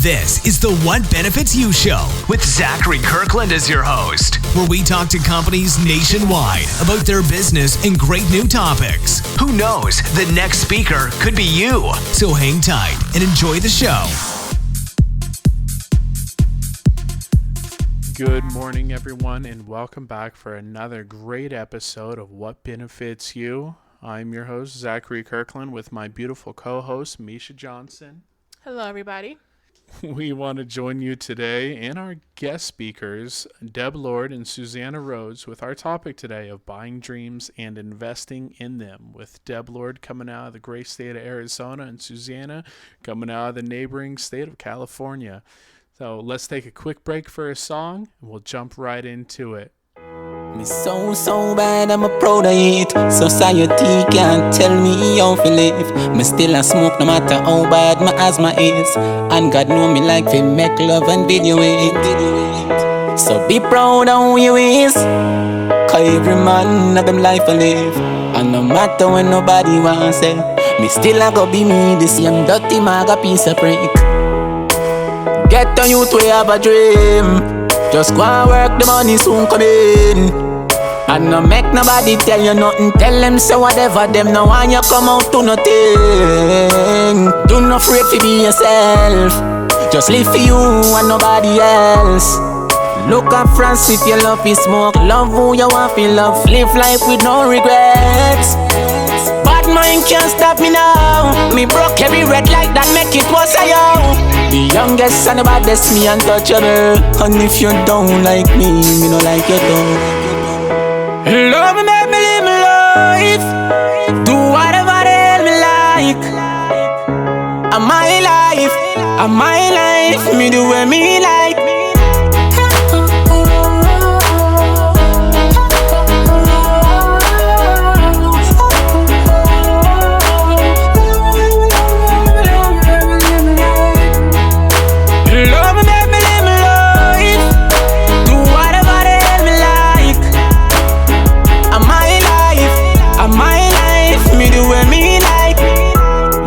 This is the What Benefits You Show with Zachary Kirkland as your host, where we talk to companies nationwide about their business and great new topics. Who knows, the next speaker could be you. So hang tight and enjoy the show. Good morning, everyone, and welcome back for another great episode of What Benefits You. I'm your host, Zachary Kirkland, with my beautiful co-host, Misha Johnson. Hello, everybody. We want to join you today and our guest speakers, Deb Lord and Susana Rhoades, with our topic today of buying dreams and investing in them, with Deb Lord coming out of the great state of Arizona and Susana coming out of the neighboring state of California. So let's take a quick break for a song, and we'll jump right into it. Me so bad, I'm a proud of it. Society can't tell me how to live. Me still a smoke no matter how bad my asthma is. And God know me like to make love and video it. So be proud of who you is. Cause every man have them life to live. And no matter when nobody wants it, me still a go be me, this young dirty maga piece of prick. Get on youth, we have a dream. Just go and work, the money soon come in. And no make nobody tell you nothing. Tell them say whatever them no want you come out to nothing. Do not afraid to be yourself. Just live for you and nobody else. Look at France if you love is smoke. Love who you want to love. Live life with no regrets. Bad mind can't stop me now. Me broke every red light that make it was a yo. The youngest and the baddest, me untouchable. And if you don't like me no like you don't. Love me, make me live my life. Do whatever the hell me like. I'm my life, me do what me like.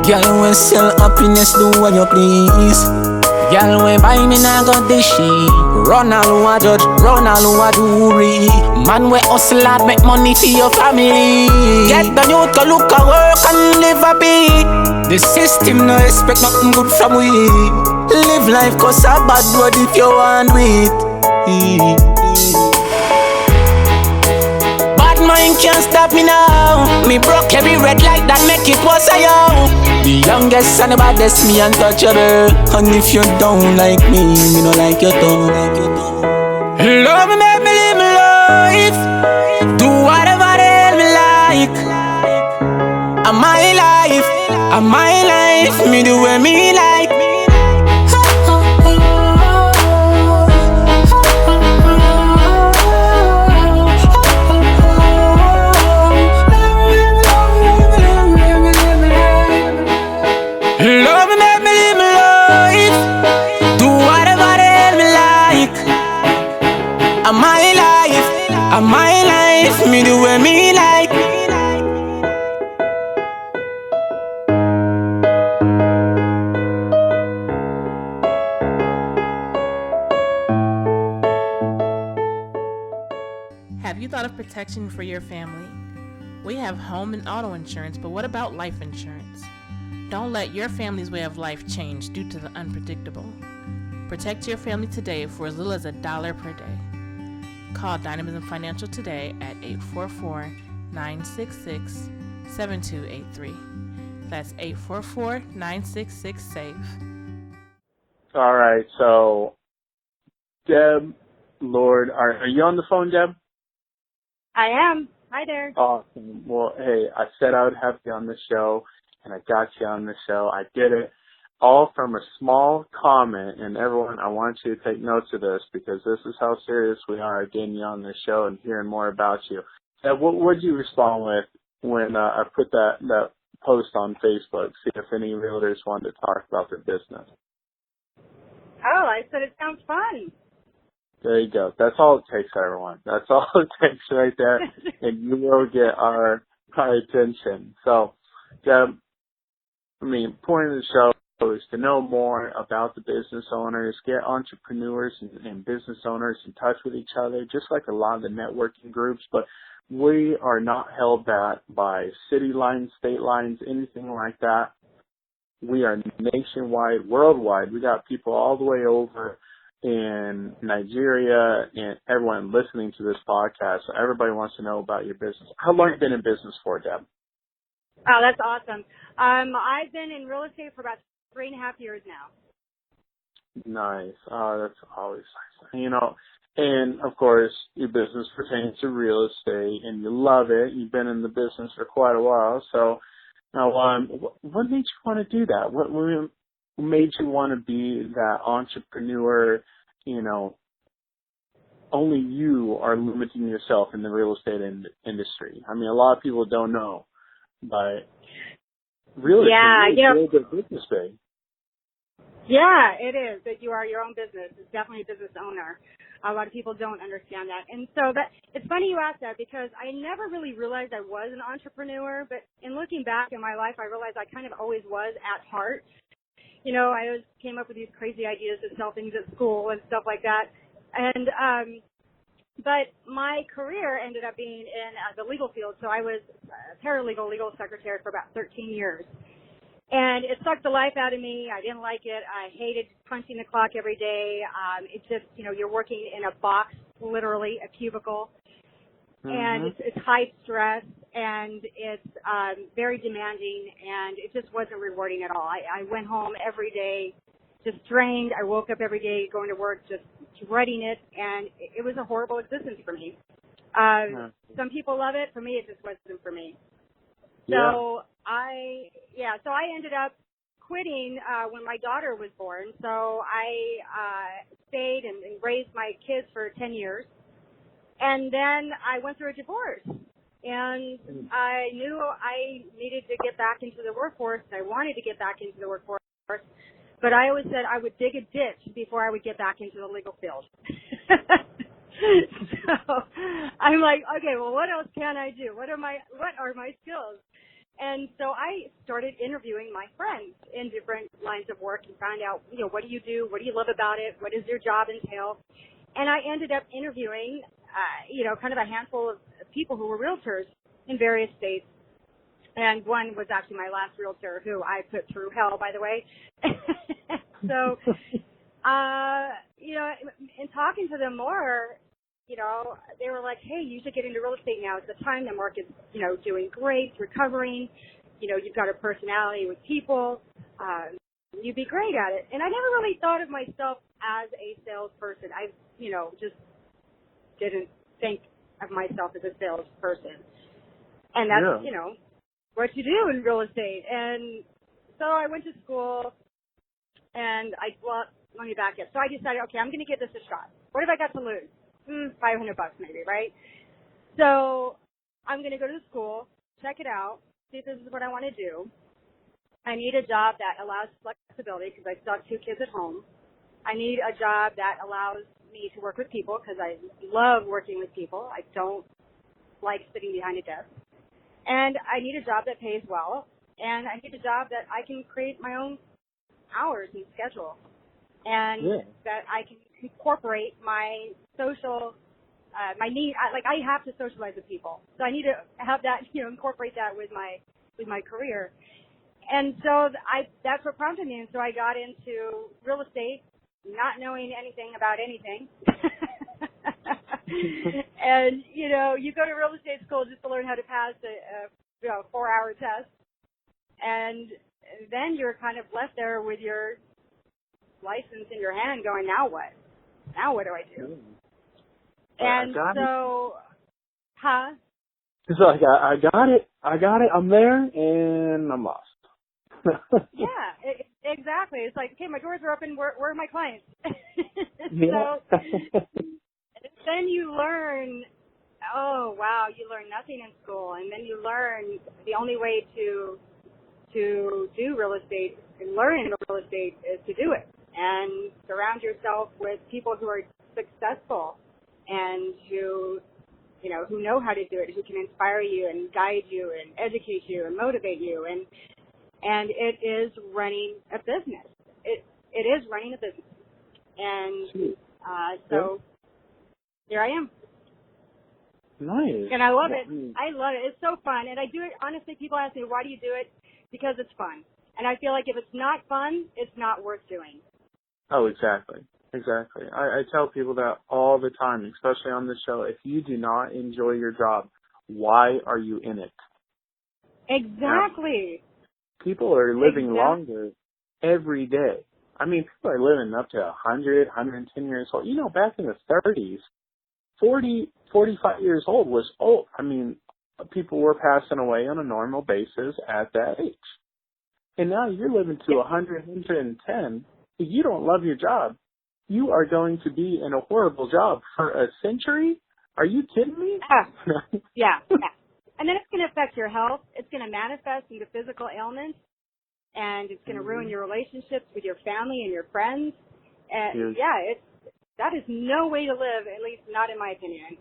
Girl, when sell happiness, do what you please. Girl, when buy me, now got this shit. Run all who a judge, run all who a jury. Man, we hustle hard, make money for your family. Get the youth to look at work and live happy. The system no expect nothing good from we. Live life cause a bad word if you want it. Mind can't stop me now. Me broke every red light that make it was a yo. The youngest and the baddest, me untouchable. And if you don't like me no like you don't. Love me, make me live my life. Do whatever the hell me like. I'm my life, me do what me like. My life, me do what me like. Have you thought of protection for your family? We have home and auto insurance, but what about life insurance? Don't let your family's way of life change due to the unpredictable. Protect your family today for as little as $1 per day. Call Dynamism Financial today at 844-966-7283. That's 844-966-SAVE. All right, so Deb Lord, are you on the phone, Deb? I am. Hi there. Awesome. Well, hey, I said I would have you on the show, and I got you on the show. I did it. All from a small comment, and everyone, I want you to take notes of this because this is how serious we are getting you on this show and hearing more about you. What would you respond with when I put that post on Facebook, see if any realtors wanted to talk about their business? Oh, I said it sounds fun. There you go. That's all it takes, everyone. That's all it takes right there, and you will get our attention. So, Deb, point of the show, to know more about the business owners, get entrepreneurs and business owners in touch with each other, just like a lot of the networking groups. But we are not held back by city lines, state lines, anything like that. We are nationwide, worldwide. We got people all the way over in Nigeria and everyone listening to this podcast. So everybody wants to know about your business. How long have you been in business for, Deb? Oh, that's awesome. I've been in real estate for about 3.5 years now. Nice. Oh, that's always nice. You know, and of course, your business pertains to real estate, and you love it. You've been in the business for quite a while. So, now, what made you want to do that? What made you want to be that entrepreneur? You know, only you are limiting yourself in the real estate industry. I mean, a lot of people don't know, but real estate is really good business big. Yeah, it is. That you are your own business. It's definitely a business owner. A lot of people don't understand that. And so it's funny you asked that because I never really realized I was an entrepreneur, but in looking back in my life, I realized I kind of always was at heart. You know, I always came up with these crazy ideas to sell things at school and stuff like that. And, but my career ended up being in the legal field. So I was a paralegal legal secretary for about 13 years. And it sucked the life out of me. I didn't like it. I hated punching the clock every day. It's just, you know, you're working in a box, literally, a cubicle. Mm-hmm. And it's high stress, and it's very demanding, and it just wasn't rewarding at all. I went home every day just drained. I woke up every day going to work just dreading it, and it was a horrible existence for me. Some people love it. For me, it just wasn't for me. So I ended up quitting when my daughter was born. So I stayed and raised my kids for 10 years. And then I went through a divorce. And I knew I needed to get back into the workforce. I wanted to get back into the workforce. But I always said I would dig a ditch before I would get back into the legal field. So I'm like, okay, well, what else can I do? What are my skills? And so I started interviewing my friends in different lines of work and found out, what do you do? What do you love about it? What does your job entail? And I ended up interviewing, kind of a handful of people who were realtors in various states. And one was actually my last realtor, who I put through hell, by the way. So, in talking to them more, they were like, hey, you should get into real estate now. It's the time the market's, doing great, recovering. You've got a personality with people. You'd be great at it. And I never really thought of myself as a salesperson. I, just didn't think of myself as a salesperson. And that's, what you do in real estate. And so I went to school and let me back up. So I decided, okay, I'm going to give this a shot. What have I got to lose? $500 maybe, right? So I'm going to go to school, check it out, see if this is what I want to do. I need a job that allows flexibility because I still have 2 kids at home. I need a job that allows me to work with people because I love working with people. I don't like sitting behind a desk. And I need a job that pays well. And I need a job that I can create my own hours and schedule. And that I can incorporate my social, my need. I have to socialize with people. So I need to have that, incorporate that with my career. And so that's what prompted me. And so I got into real estate, not knowing anything about anything. And, you go to real estate school just to learn how to pass a 4-hour test. And then you're kind of left there with your license in your hand going, now what? Now what do I do? And so, It's like, I got it. I'm there, and I'm lost. Yeah, exactly. It's like, okay, my doors are open. Where are my clients? So then you learn, oh, wow, you learn nothing in school. And then you learn the only way to do real estate and learn real estate is to do it. And surround yourself with people who are successful and who know how to do it, who can inspire you and guide you and educate you and motivate you. And and it is running a business. It is running a business. And so here I am. Nice. And I love it. I love it. It's so fun. And I do it, honestly, people ask me, why do you do it? Because it's fun. And I feel like if it's not fun, it's not worth doing. Oh, exactly. Exactly. I tell people that all the time, especially on this show. If you do not enjoy your job, why are you in it? Exactly. Now, people are living longer every day. I mean, people are living up to 100, 110 years old. You know, back in the 30s, 40, 45 years old was old. I mean, people were passing away on a normal basis at that age. And now you're living to 100, 110. If you don't love your job, you are going to be in a horrible job for a century? Are you kidding me? Yeah. And then it's going to affect your health. It's going to manifest into physical ailments. And it's going to ruin your relationships with your family and your friends. And that is no way to live, at least not in my opinion.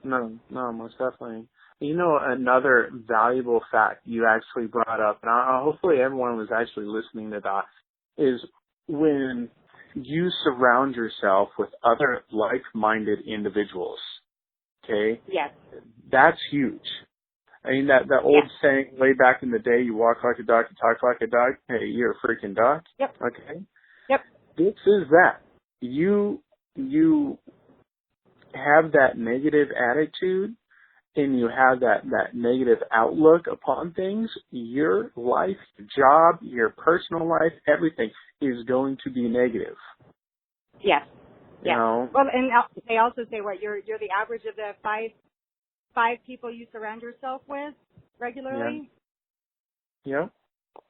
No, most definitely. You know, another valuable fact you actually brought up, and hopefully everyone was actually listening to that, is when you surround yourself with other like-minded individuals, okay? Yes. That's huge. I mean, that old saying way back in the day, you walk like a duck, you talk like a duck. Hey, you're a freaking duck. Yep. Okay? Yep. This is that. You have that negative attitude and you have that negative outlook upon things, your life, your job, your personal life, everything is going to be negative. Yes. You know? Well, and they also say you're the average of the five people you surround yourself with regularly. Yeah.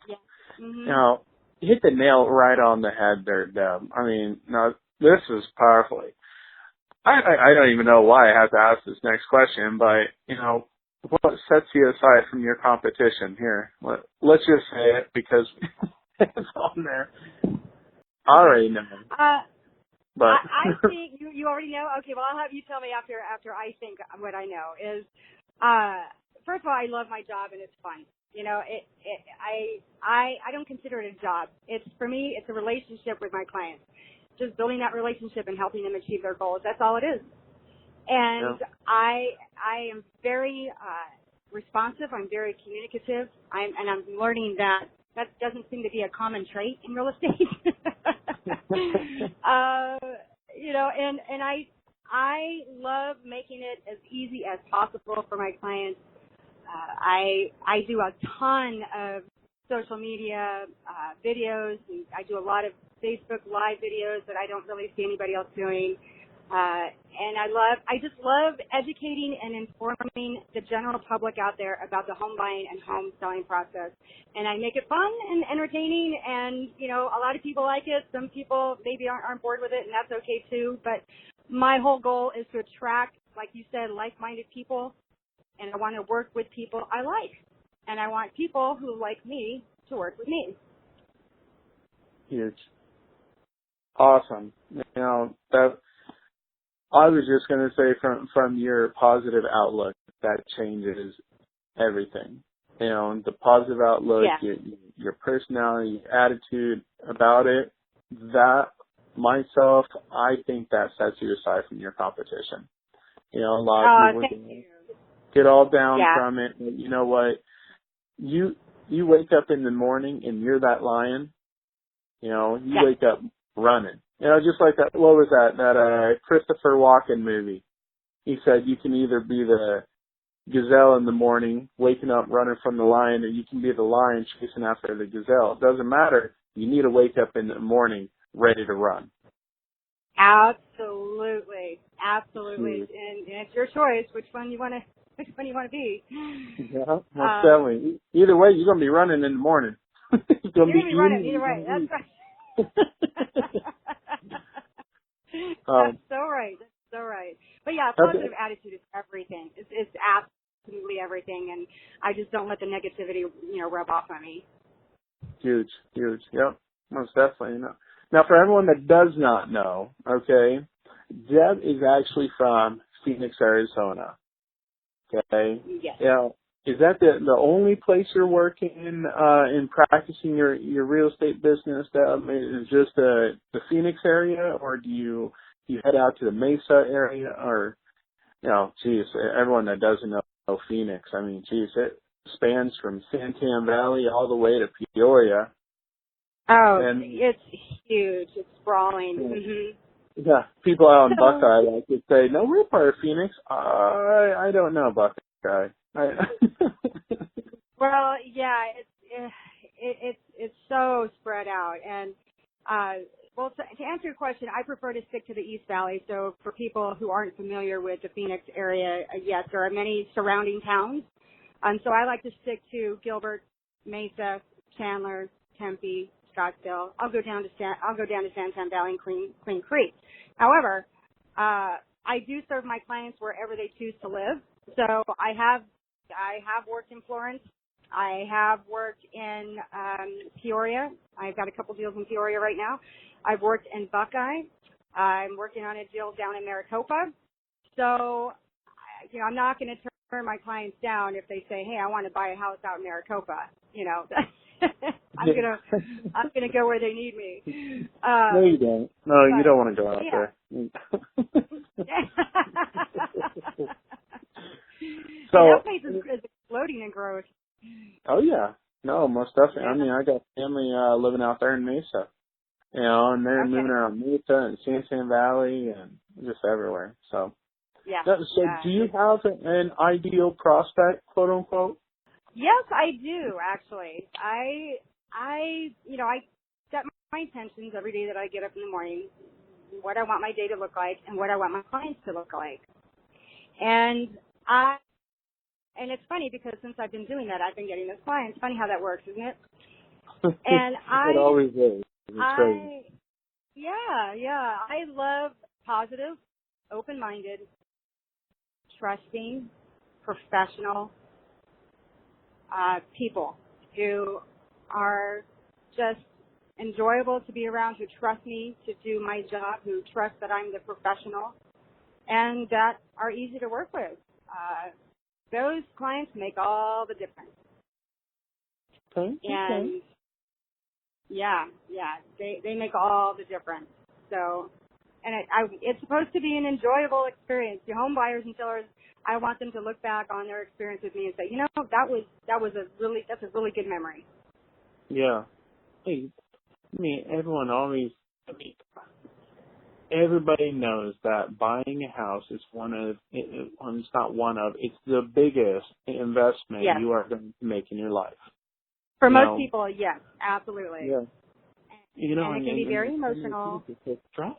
Yeah. Mm-hmm. Now, you hit the nail right on the head there, Deb. I mean, now this is powerful. I don't even know why I have to ask this next question, but, you know, what sets you aside from your competition here? Let's just say it because it's on there. I already know. But I think you already know. Okay, well, I'll have you tell me after I think what I know is, first of all, I love my job and it's fun. You know, I don't consider it a job. For me, it's a relationship with my clients. Just building that relationship and helping them achieve their goals. That's all it is. And I am very responsive. I'm very communicative. I'm learning that doesn't seem to be a common trait in real estate. You know, and I love making it as easy as possible for my clients. I do a ton of social media videos, and I do a lot of Facebook Live videos that I don't really see anybody else doing. And I just love educating and informing the general public out there about the home buying and home selling process. And I make it fun and entertaining, and, you know, a lot of people like it. Some people maybe aren't bored with it, and that's okay too. But my whole goal is to attract, like you said, like-minded people, and I want to work with people I like. And I want people who like me to work with me. Huge. Awesome. You know, that I was just going to say from your positive outlook, that changes everything. You know, the positive outlook, your personality, your attitude about it, that myself, I think that sets you aside from your competition. You know, a lot of people get all down from it. And you know what? You wake up in the morning and you're that lion. You know, you wake up running. You know, just like that, what was that Christopher Walken movie. He said you can either be the gazelle in the morning, waking up running from the lion, or you can be the lion chasing after the gazelle. It doesn't matter. You need to wake up in the morning ready to run. Absolutely. And it's your choice which one you want to be. Yeah, most definitely. Either way, you're going to be running in the morning. You're going to be running either way. That's right. That's so right. But yeah, positive attitude is everything. It's absolutely everything, and I just don't let the negativity, you know, rub off on me. Huge. Yep, most definitely. Now, for everyone that does not know, okay, Deb is actually from Phoenix, Arizona. Okay. Yes. You know, is that the only place you're working in practicing your real estate business? That is just the Phoenix area, or do you head out to the Mesa area, or geez, everyone that doesn't know Phoenix, I mean, geez, it spans from Santan Valley all the way to Peoria. Oh, and it's huge. It's sprawling. Mm-hmm. Yeah, people out in Buckeye like to say, "No, we're part of Phoenix." I don't know Buckeye. Well, yeah, it's so spread out, and well, to answer your question, I prefer to stick to the East Valley. So for people who aren't familiar with the Phoenix area, yes, there are many surrounding towns, so I like to stick to Gilbert, Mesa, Chandler, Tempe, Scottsdale. I'll go down to Santan Valley and Clean Creek. However, I do serve my clients wherever they choose to live. So I have worked in Florence. I have worked in Peoria. I've got a couple deals in Peoria right now. I've worked in Buckeye. I'm working on a deal down in Maricopa. So, I'm not going to turn my clients down if they say, "Hey, I want to buy a house out in Maricopa." I'm gonna go where they need me. No, you don't. No, you don't want to go out there. So that place is exploding in growth. Oh yeah, no, most definitely. Yeah. I mean, I got family living out there in Mesa, and they're moving around Mesa and Santan Valley and just everywhere. So yeah. So do you have an ideal prospect, quote unquote? Yes, I do, actually. I set my intentions every day that I get up in the morning, what I want my day to look like and what I want my clients to look like. And it's funny because since I've been doing that, I've been getting those clients. Funny how that works, isn't it? And it always is. It's crazy. Yeah. I love positive, open-minded, trusting, professional people who are just enjoyable to be around, who trust me to do my job, who trust that I'm the professional, and that are easy to work with. Those clients make all the difference. Okay. And yeah, they make all the difference. So, and it's supposed to be an enjoyable experience. Your home buyers and sellers, I want them to look back on their experience with me and say, that's a really good memory. Yeah. Hey, everybody knows that buying a house is it's the biggest investment you are going to make in your life. For most people, yes, absolutely. Yeah. And it can be very emotional. Stress.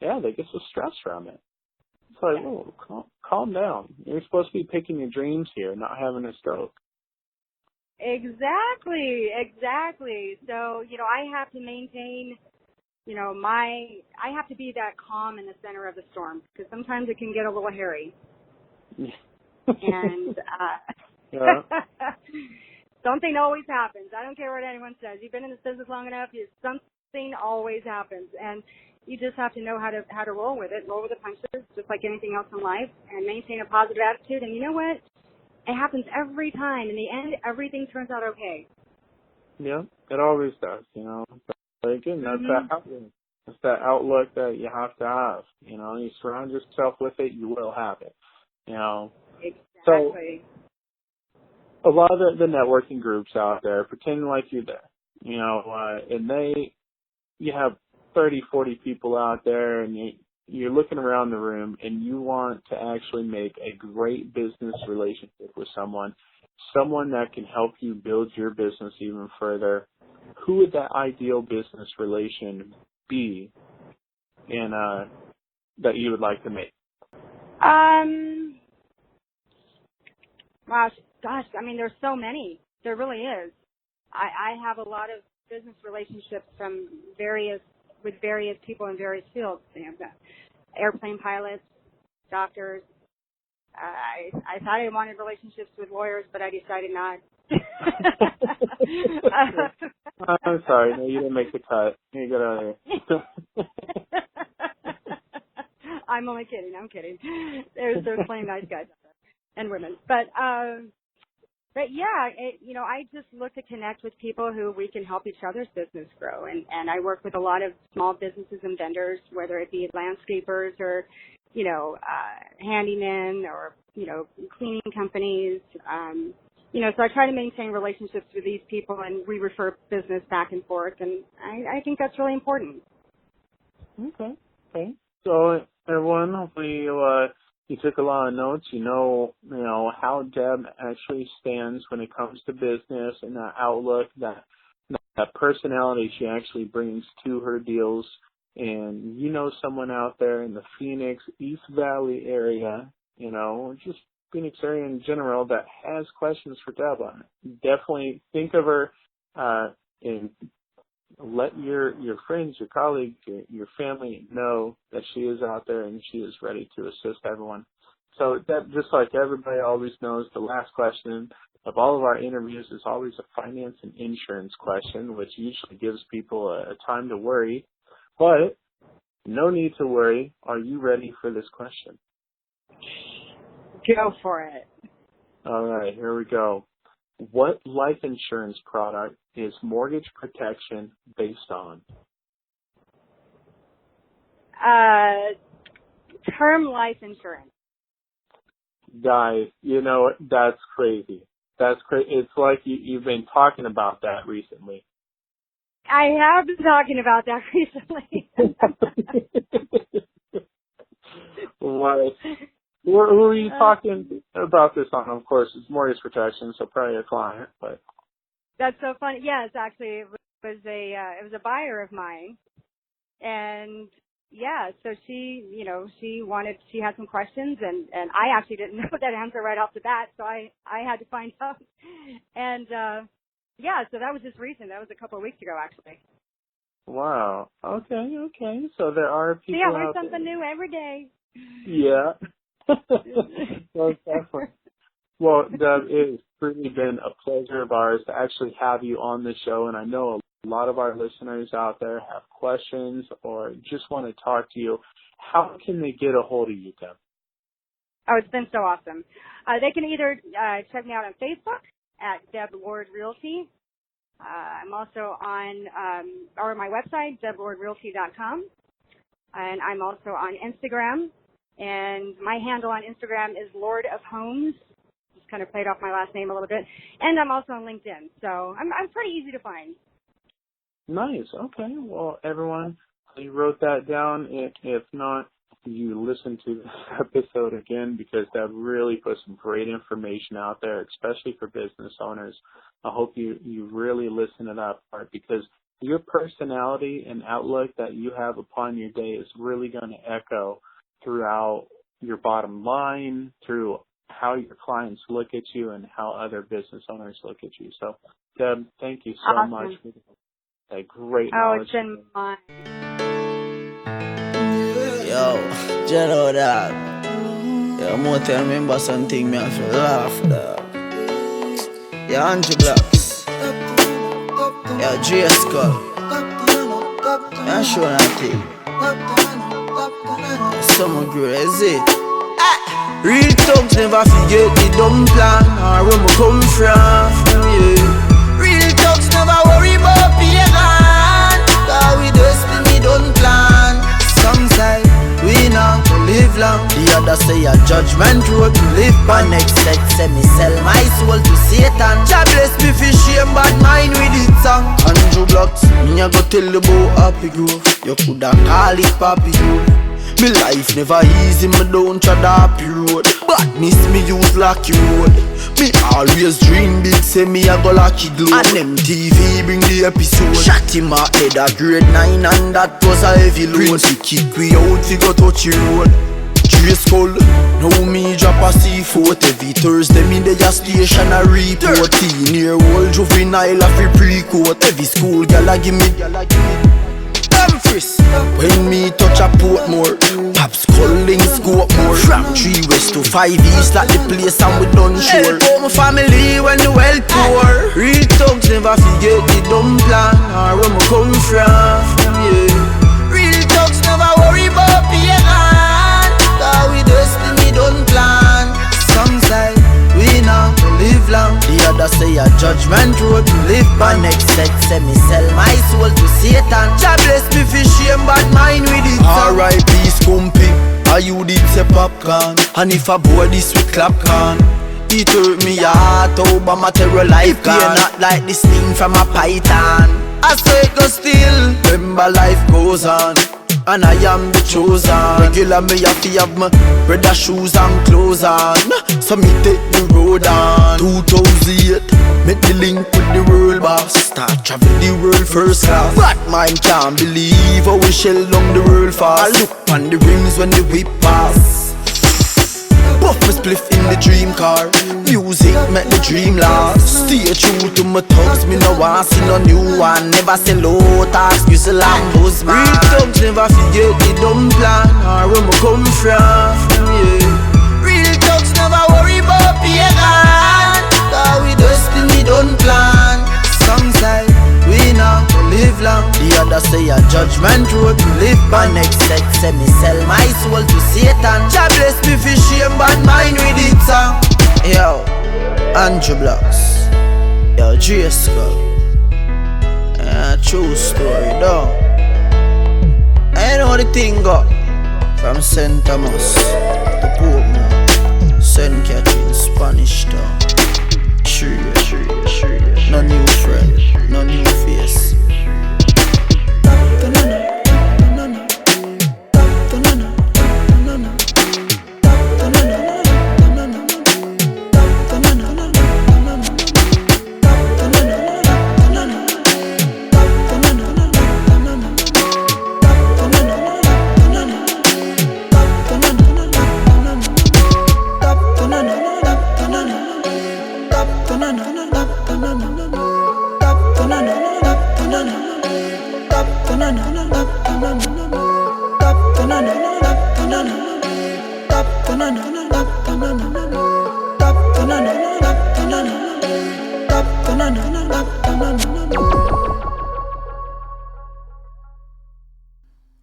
Yeah, they get so stressed from it. It's like, calm down. You're supposed to be picking your dreams here, not having a stroke. Exactly. So, I have to maintain, I have to be that calm in the center of the storm because sometimes it can get a little hairy. And something always happens. I don't care what anyone says. You've been in this business long enough, something always happens. And you just have to know how to roll with it, roll with the punches, just like anything else in life, and maintain a positive attitude. And you know what? It happens every time. In the end, everything turns out okay. Yeah, it always does, But again, that's that outlook that you have to have. You surround yourself with it, you will have it. Exactly. So a lot of the networking groups out there pretend like you're there, and you have 30, 40 people out there, and you're looking around the room, and you want to actually make a great business relationship with someone that can help you build your business even further. Who would that ideal business relation be, and that you would like to make? Gosh, I mean, there's so many. There really is. I have a lot of business relationships with various people in various fields. Airplane pilots, doctors. I thought I wanted relationships with lawyers, but I decided not. I'm sorry. No, you didn't make the cut. You got out of here. I'm only kidding. I'm kidding. There's plenty of nice guys out there and women. But But yeah, I just look to connect with people who we can help each other's business grow. And I work with a lot of small businesses and vendors, whether it be landscapers or, handymen or, cleaning companies. So I try to maintain relationships with these people, and we refer business back and forth. And I think that's really important. Okay. So everyone, hopefully you took a lot of notes. You know how Deb actually stands when it comes to business and that outlook, that personality she actually brings to her deals. And someone out there in the Phoenix, East Valley area, just Phoenix area in general that has questions for Deb on it. Definitely think of her and let your friends, your colleagues, your family know that she is out there and she is ready to assist everyone. So that, just like everybody always knows, the last question of all of our interviews is always a finance and insurance question, which usually gives people a time to worry. But no need to worry. Are you ready for this question? Go for it. All right, here we go. What life insurance product is mortgage protection based on? Term life insurance. Guys, that's crazy. That's crazy. It's like you've been talking about that recently. I have been talking about that recently. What? Who are you talking about this on? Of course, it's mortgage protection, so probably a client. But that's so funny. Yes, actually, it was a buyer of mine, and yeah, so she had some questions, and I actually didn't know that answer right off the bat, so I had to find out, and yeah, so that was just recent. That was a couple of weeks ago, actually. Wow. Okay. So there are people. Yeah, learn something new every day. Yeah. Well, definitely. Well, Deb, it's really been a pleasure of ours to actually have you on the show, and I know a lot of our listeners out there have questions or just want to talk to you. How can they get a hold of you, Deb? Oh, it's been so awesome. They can either check me out on Facebook at Deb Lord Realty. I'm also on my website, deblordrealty.com, and I'm also on Instagram. And my handle on Instagram is Lord of Homes. Just kind of played off my last name a little bit. And I'm also on LinkedIn. So I'm pretty easy to find. Nice. Okay. Well, everyone, you wrote that down. If not, you listen to this episode again, because that really puts some great information out there, especially for business owners. I hope you really listen to that part, because your personality and outlook that you have upon your day is really going to echo throughout your bottom line, through how your clients look at you and how other business owners look at you. So, Deb, thank you so much for that great knowledge. Oh, it's been fun. Yo, Jello, dog. Yo, more tell me about something, me have to laugh, dog. Yo, Andrew Blocks. Yo, J. Skull. Yo, show nothing. Summer girl, is it? Real thugs never forget the dumb plan or where we come from, yeah. Real thugs never worry about pagan, cause we destiny don't plan. Some say we not live long, the other say a judgment road to live by. Next set say me sell my soul to Satan. Jah bless me for shame bad mind with it song. Andrew Blocks, me a go tell you about Happy Grove. You coulda call it Papi Grove. Me life never easy, me don't tread happy road. Badness me use lucky road. Me always dream big, say me a go lucky glow. And MTV bring the episode. Shot him a head a grade 9 and that was a heavy load. Prince kick we out, we go touch the road. Trace skull, now me drop a C4. Every Thursday me dey a station a report. 13-year-old juvenile a free pre-court. Every school gal a give me when me touch a Portmore, Pops calling scope more. From 3 west to 5 east like the place and we done sure. Help out my family when the well poor. Real thugs never forget the dumb plan or where we come from, yeah. Real thugs never worry about pagan, cause we destiny don't plan. Some say we not live long, the Cause you did say popcorn. And if I board this with clapcorn, it hurt me heart, oh, but my terror life gone. You're not like this thing from a python. I swear it goes still. Remember life goes on, and I am the chosen. Regular me have to have my brother shoes and clothes on. So me take the road on 2008, make the link with the world boss. Start travel the world first class. But mine can't believe how we shell down the world fast. I look on the rims when the whip pass. Puff my spliff in the dream car. Music make the dream last. Stay true to my thugs, me no want see no new one. Never say low tax, use a Lambos man. Real thugs never forget the dumb plan or where me come from, yeah. Real thugs never worry about pagan, cause we destiny don't plan. Some say we now live long, the other say a judgment road to live by. Next sex say me sell my soul to Satan. Jah bless me for shame bad mind with it song. Yo, Andrew Blocks, yo, J Skull, true story though. I know the thing go from St. Thomas to Portmore, St. Catherine, Spanish Town. No new friend, no new face.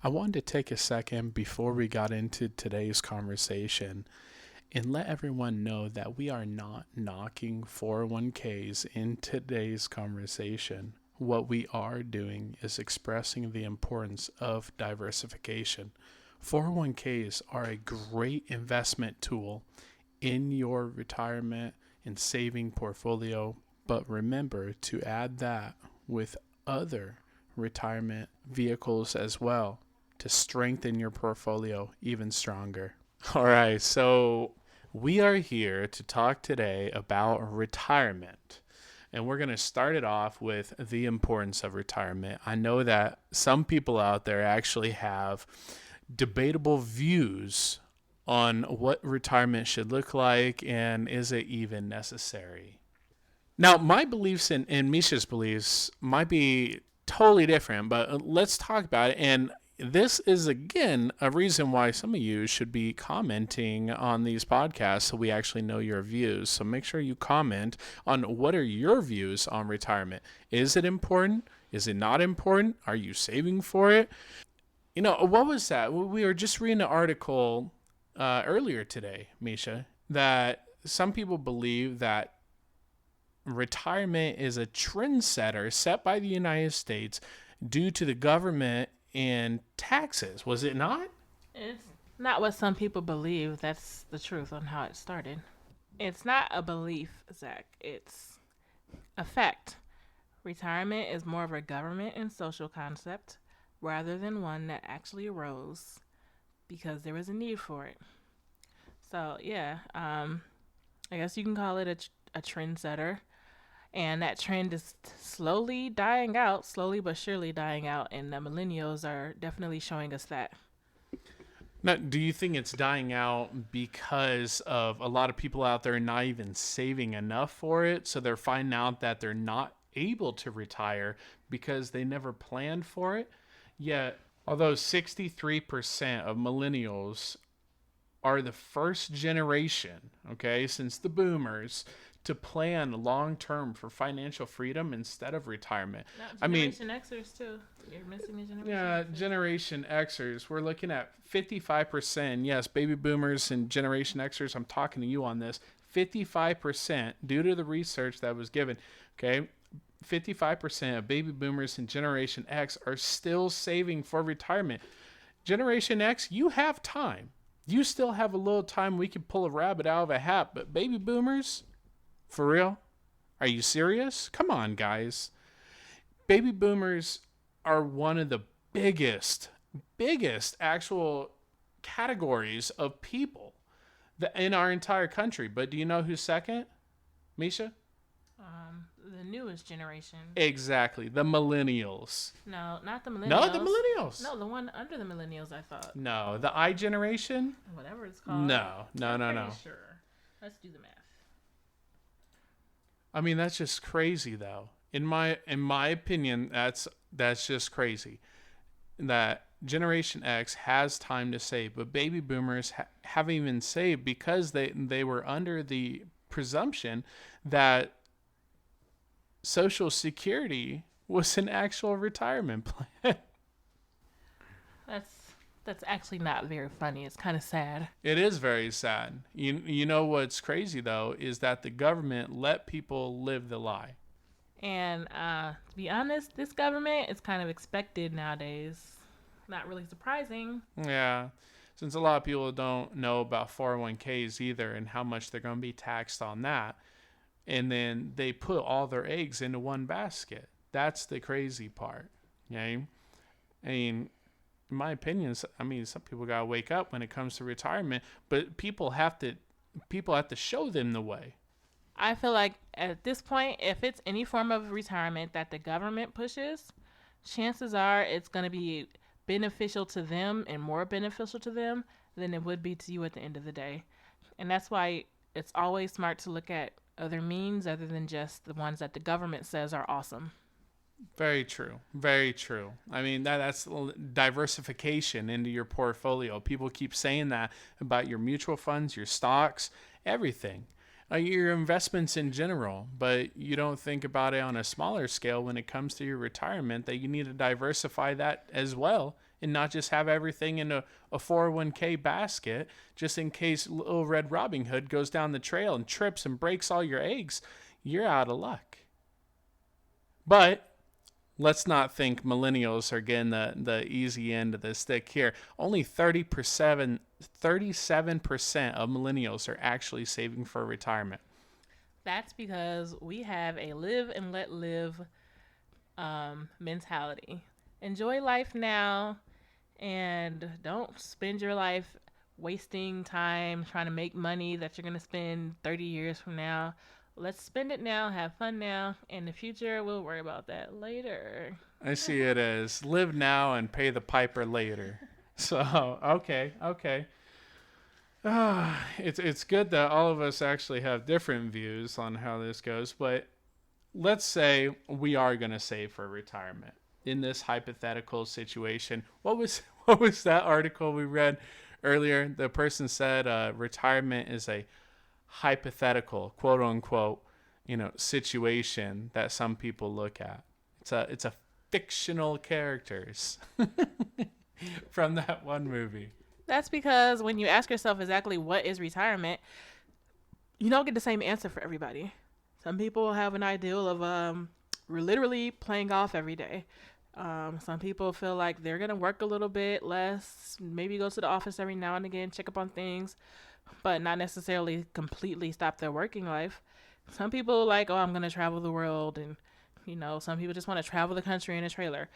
I wanted to take a second before we got into today's conversation and let everyone know that we are not knocking 401ks in today's conversation. What we are doing is expressing the importance of diversification. 401ks are a great investment tool in your retirement and saving portfolio, but remember to add that with other retirement vehicles as well to strengthen your portfolio even stronger. All right, so we are here to talk today about retirement. And we're going to start it off with the importance of retirement. I know that some people out there actually have debatable views on what retirement should look like and is it even necessary. Now, my beliefs and Misha's beliefs might be totally different, but let's talk about it. And this is, again, a reason why some of you should be commenting on these podcasts so we actually know your views. So make sure you comment on what are your views on retirement. Is it important? Is it not important? Are you saving for it? You know, what was that? We were just reading an article earlier today, Misha, that some people believe that retirement is a trendsetter set by the United States due to the government and taxes. Was it not? It's not what some people believe. That's the truth on how it started. It's not a belief, Zach. It's a fact. Retirement is more of a government and social concept rather than one that actually arose because there was a need for it. So, yeah, I guess you can call it a trendsetter. And that trend is slowly but surely dying out. And the millennials are definitely showing us that. Now, do you think it's dying out because of a lot of people out there not even saving enough for it? So they're finding out that they're not able to retire because they never planned for it? Yet, although 63% of millennials are the first generation, okay, since the boomers, to plan long-term for financial freedom instead of retirement. Generation Xers too. You're missing the Generation Xers. Generation Xers. We're looking at 55%. Yes, baby boomers and Generation Xers, I'm talking to you on this. 55% due to the research that was given, okay? 55% of baby boomers and Generation X are still saving for retirement. Generation X, you have time. You still have a little time we could pull a rabbit out of a hat, but baby boomers, for real? Are you serious? Come on, guys. Baby boomers are one of the biggest actual categories of people in our entire country. But do you know who's second, Misha? The newest generation. Exactly, the millennials. No, not the millennials. No, the millennials. No, the one under the millennials, I thought. No, the I generation. Whatever it's called. No. I'm pretty sure. Let's do the math. I mean, that's just crazy, though. In my opinion, that's just crazy. That Generation X has time to save, but baby boomers haven't even saved because they were under the presumption that Social Security was an actual retirement plan. That's actually not very funny. It's kind of sad. It is very sad. You know what's crazy, though, is that the government let people live the lie. And to be honest, this government is kind of expected nowadays. Not really surprising. Yeah, since a lot of people don't know about 401ks either and how much they're going to be taxed on that. And then they put all their eggs into one basket. That's the crazy part. Okay? I mean, in my opinion, some people got to wake up when it comes to retirement, but people have to show them the way. I feel like at this point, if it's any form of retirement that the government pushes, chances are it's going to be beneficial to them and more beneficial to them than it would be to you at the end of the day. And that's why it's always smart to look at other means other than just the ones that the government says are awesome. Very true. Very true. I mean, that's diversification into your portfolio. People keep saying that about your mutual funds, your stocks, everything. Your investments in general, but you don't think about it on a smaller scale when it comes to your retirement, that you need to diversify that as well and not just have everything in a 401k basket just in case little Red Robin Hood goes down the trail and trips and breaks all your eggs. You're out of luck. But let's not think millennials are getting the easy end of the stick here. Only 37% of millennials are actually saving for retirement. That's because we have a live and let live mentality. Enjoy life now and don't spend your life wasting time trying to make money that you're going to spend 30 years from now. Let's spend it now, have fun now. In the future, we'll worry about that later. I see it as live now and pay the piper later. So, okay. It's good that all of us actually have different views on how this goes, but let's say we are going to save for retirement. In this hypothetical situation, what was that article we read earlier? The person said retirement is a hypothetical, quote unquote, situation that some people look at. It's a fictional characters from that one movie. That's because when you ask yourself exactly what is retirement, you don't get the same answer for everybody. Some people have an ideal of literally playing golf every day. Some people feel like they're going to work a little bit less, maybe go to the office every now and again, check up on things, but not necessarily completely stop their working life. Some people like, I'm going to travel the world, and, some people just want to travel the country in a trailer.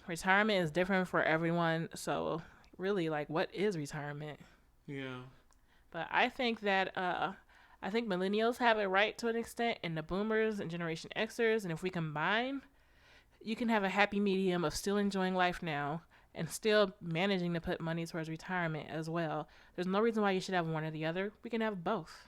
Retirement is different for everyone, so really, what is retirement? Yeah. But I think that, millennials have it right to an extent, and the boomers and Generation Xers, and if we combine, you can have a happy medium of still enjoying life now and still managing to put money towards retirement as well. There's no reason why you should have one or the other. We can have both.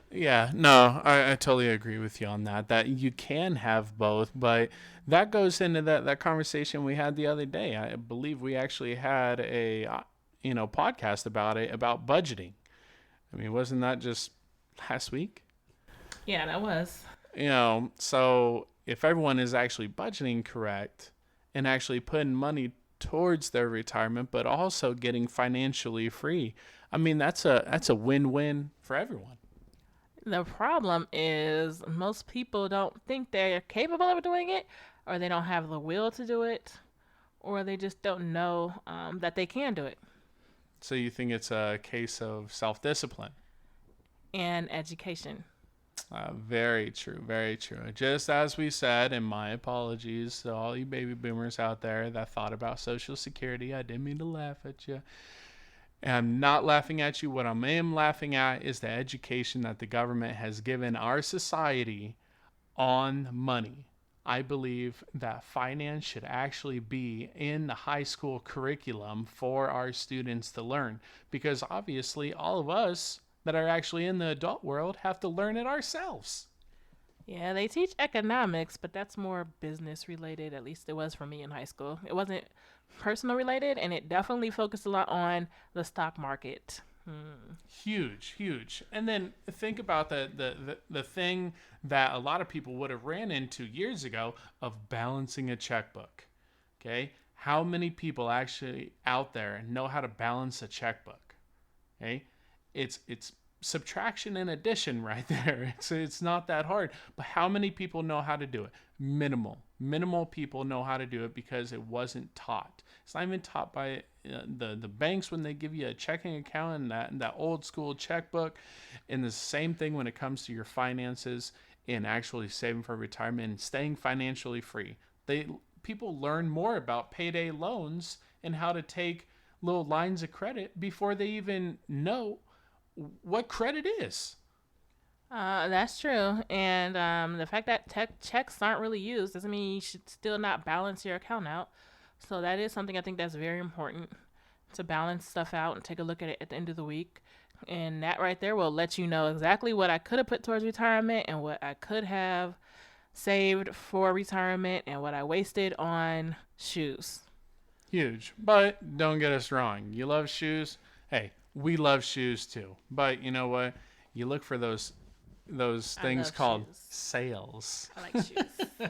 Yeah, no, I totally agree with you on that you can have both, but that goes into that conversation we had the other day. I believe we actually had a podcast about it, about budgeting. I mean, wasn't that just last week? Yeah, that was. So if everyone is actually budgeting correct and actually putting money towards their retirement, but also getting financially free, I mean, that's a win-win for everyone. The problem is most people don't think they're capable of doing it, or they don't have the will to do it, or they just don't know that they can do it. So you think it's a case of self-discipline? And education. Very true, very true. Just as we said, and my apologies to all you baby boomers out there that thought about Social Security. I didn't mean to laugh at you. And I'm not laughing at you. What I am laughing at is the education that the government has given our society on money. I believe that finance should actually be in the high school curriculum for our students to learn, because obviously all of us that are actually in the adult world have to learn it ourselves. Yeah, they teach economics, but that's more business related. At least it was for me in high school. It wasn't personal related, and it definitely focused a lot on the stock market. Huge, huge. And then think about the thing that a lot of people would have ran into years ago of balancing a checkbook. Okay? How many people actually out there know how to balance a checkbook? Okay? It's subtraction and addition right there. It's not that hard. But how many people know how to do it? Minimal people know how to do it because it wasn't taught. It's not even taught by the banks when they give you a checking account and that old school checkbook. And the same thing when it comes to your finances and actually saving for retirement and staying financially free. People learn more about payday loans and how to take little lines of credit before they even know what credit is. That's true. And the fact that checks aren't really used doesn't mean you should still not balance your account out. So that is something I think that's very important, to balance stuff out and take a look at it at the end of the week. And that right there will let you know exactly what I could have put towards retirement and what I could have saved for retirement and what I wasted on shoes. Huge. But don't get us wrong. You love shoes. Hey, we love shoes too. But you know what? You look for those things called shoes. Sales. I like shoes.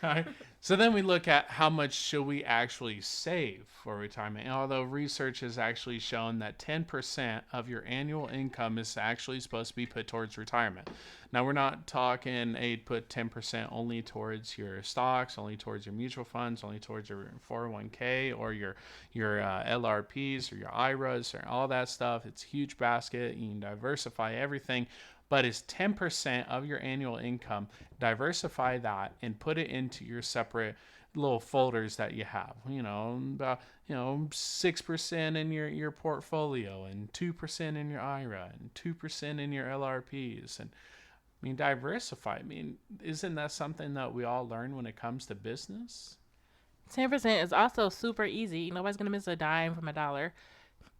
All right. So then we look at how much should we actually save for retirement. And although research has actually shown that 10% of your annual income is actually supposed to be put towards retirement. Now we're not talking put 10% only towards your stocks, only towards your mutual funds, only towards your 401k or your LRPs or your IRAs or all that stuff. It's a huge basket. You can diversify everything. But it's 10% of your annual income. Diversify that and put it into your separate little folders that you have. About 6% in your portfolio and 2% in your IRA and 2% in your LRPs. And diversify. Isn't that something that we all learn when it comes to business? 10% is also super easy. Nobody's gonna miss a dime from a dollar.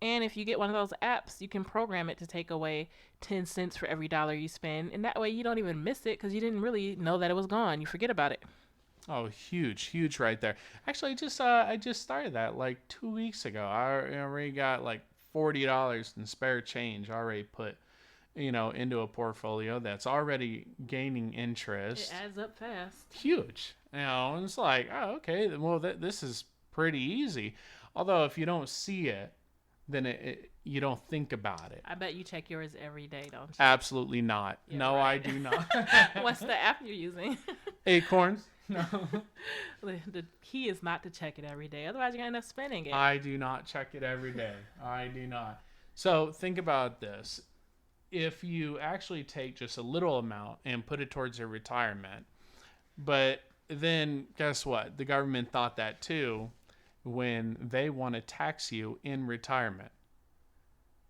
And if you get one of those apps, you can program it to take away 10 cents for every dollar you spend. And that way you don't even miss it because you didn't really know that it was gone. You forget about it. Oh, huge right there. Actually, I just started that like 2 weeks ago. I already got like $40 in spare change already put, into a portfolio that's already gaining interest. It adds up fast. Huge. And it's like, oh, okay, well, this is pretty easy. Although if you don't see it, then you don't think about it. I bet you check yours every day, don't you? Absolutely not. Yeah, no, right. I do not. What's the app you're using? Acorns. No. The key is not to check it every day. Otherwise, you're going to end up spending it. I do not check it every day. I do not. So think about this. If you actually take just a little amount and put it towards your retirement, but then guess what? The government thought that too, when they want to tax you in retirement.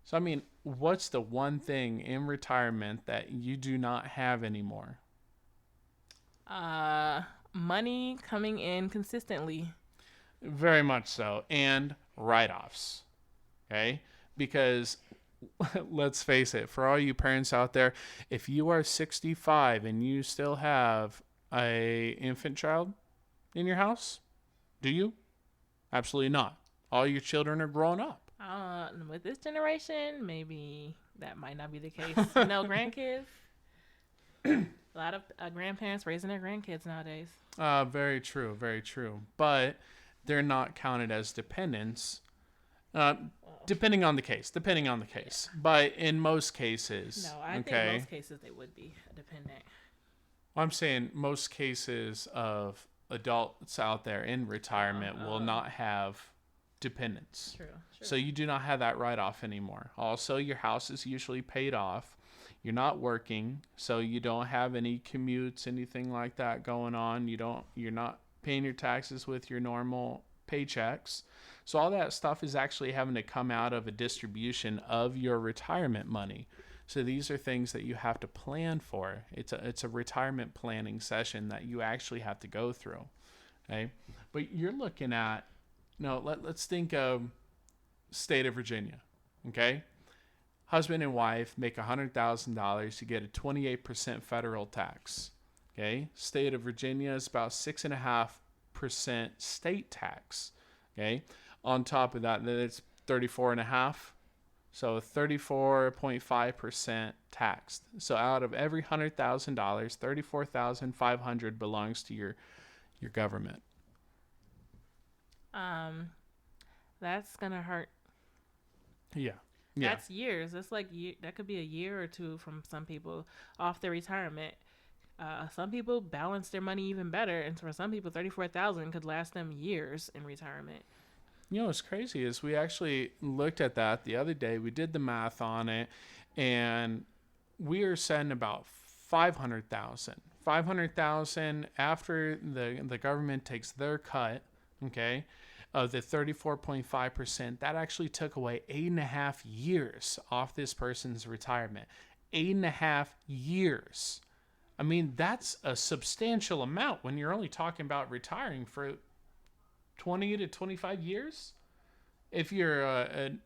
So, what's the one thing in retirement that you do not have anymore? Money coming in consistently. Very much so. And write-offs. Okay? Because let's face it, for all you parents out there, if you are 65 and you still have a infant child in your house, do you? Absolutely not. All your children are grown up. With this generation, maybe that might not be the case. Grandkids. A lot of grandparents raising their grandkids nowadays. Very true, very true. But they're not counted as dependents. Depending on the case. But in most cases. No, I think in most cases they would be dependent. Well, I'm saying most cases of adults out there in retirement will not have dependents. True. So you do not have that write-off anymore. Also, your house is usually paid off. You're not working, so you don't have any commutes, anything like that going on. You're not paying your taxes with your normal paychecks. So all that stuff is actually having to come out of a distribution of your retirement money. So these are things that you have to plan for. It's a retirement planning session that you actually have to go through. Okay? But you're looking at, let's think of state of Virginia. Okay? Husband and wife make $100,000, you get a 28% federal tax. Okay? State of Virginia is about 6.5% state tax. Okay? On top of that, then it's 34.5%. So 34.5% taxed. So out of every $100,000, $34,500 belongs to your government. That's gonna hurt. Yeah. That's years. That's like that could be a year or two from some people off their retirement. Some people balance their money even better, and for some people, $34,000 could last them years in retirement. What's crazy is we actually looked at that the other day. We did the math on it, and we are setting about $500,000 after the government takes their cut, okay, of the 34.5%. That actually took away 8.5 years off this person's retirement. 8.5 years. I mean, that's a substantial amount when you're only talking about retiring for 20 to 25 years. If you're an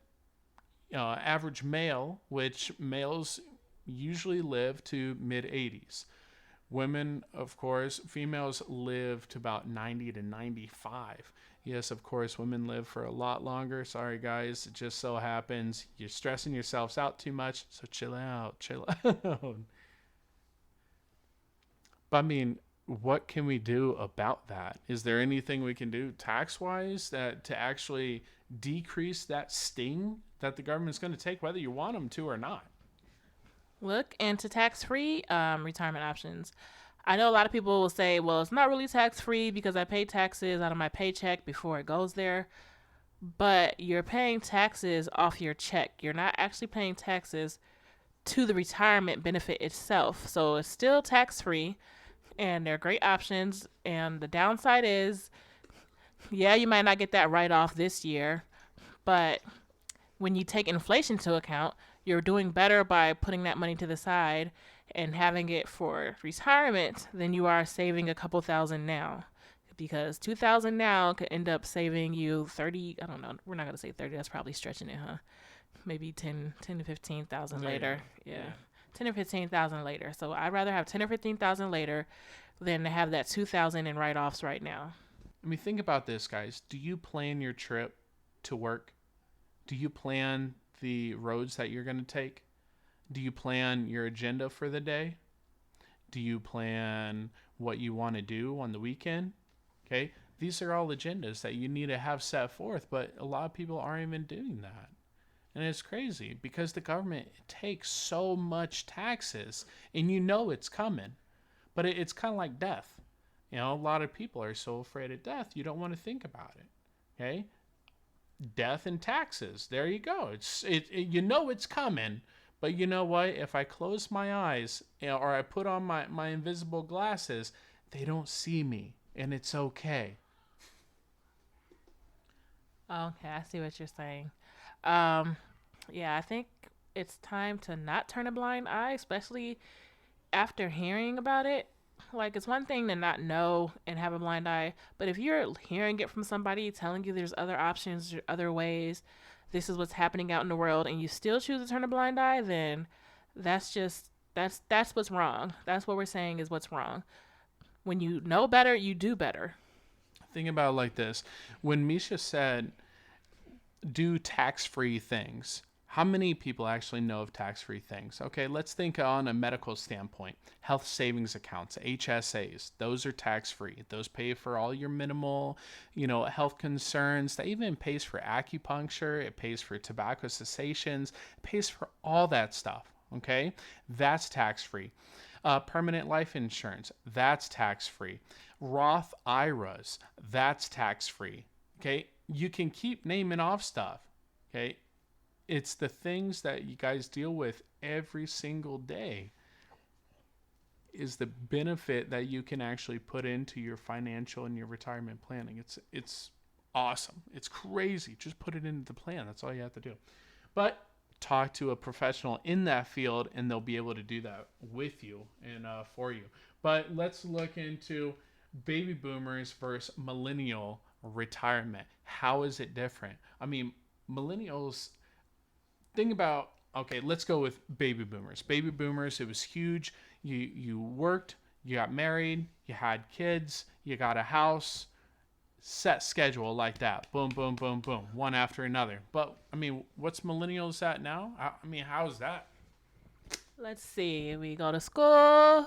average male, which males usually live to mid-80s. Women, of course, females live to about 90 to 95. Yes, of course, women live for a lot longer. Sorry, guys. It just so happens you're stressing yourselves out too much, so chill out. But I mean, what can we do about that? Is there anything we can do tax-wise to actually decrease that sting that the government's going to take, whether you want them to or not? Look into tax-free retirement options. I know a lot of people will say, well, it's not really tax-free because I pay taxes out of my paycheck before it goes there. But you're paying taxes off your check. You're not actually paying taxes to the retirement benefit itself. So it's still tax-free. And they're great options. And the downside is, yeah, you might not get that write-off this year. But when you take inflation into account, you're doing better by putting that money to the side and having it for retirement than you are saving a couple thousand now. Because $2,000 now could end up saving you 30, I don't know, we're not going to say 30, that's probably stretching it, huh? Maybe 10 to 15,000 later. Yeah. 10 or 15,000 later. So I'd rather have 10 or 15,000 later than to have that 2,000 in write-offs right now. I mean, think about this, guys. Do you plan your trip to work? Do you plan the roads that you're going to take? Do you plan your agenda for the day? Do you plan what you want to do on the weekend? Okay, these are all agendas that you need to have set forth, but a lot of people aren't even doing that. And it's crazy because the government takes so much taxes and it's coming, but it's kind of like death. A lot of people are so afraid of death, you don't want to think about it. Okay. Death and taxes. There you go. It's coming, but you know what? If I close my eyes or I put on my invisible glasses, they don't see me and it's okay. Okay. I see what you're saying. Yeah, I think it's time to not turn a blind eye, especially after hearing about it. Like, it's one thing to not know and have a blind eye, but if you're hearing it from somebody telling you there's other options, other ways, this is what's happening out in the world, and you still choose to turn a blind eye, then that's what's wrong. That's what we're saying is what's wrong. When you know better, you do better. Think about it like this. When Misha said, do tax-free things, how many people actually know of tax-free things? Okay, let's think on a medical standpoint. Health savings accounts, HSAs, those are tax-free. Those pay for all your minimal, health concerns. That even pays for acupuncture. It pays for tobacco cessations. It pays for all that stuff, okay? That's tax-free. Permanent life insurance, that's tax-free. Roth IRAs, that's tax-free, okay? you can keep naming off stuff. Okay. It's the things that you guys deal with every single day is the benefit that you can actually put into your financial and your retirement planning. It's awesome. It's crazy. Just put it into the plan. That's all you have to do. But talk to a professional in that field, and they'll be able to do that with you and for you. But let's look into baby boomers versus millennial retirement. How is it different? I mean, millennials, think about, okay, let's go with baby boomers. Baby boomers, it was huge. You worked, you got married, you had kids, you got a house, set schedule like that. Boom, boom, boom, boom, one after another. But, I mean, what's millennials at now? I mean, how is that? Let's see. We go to school,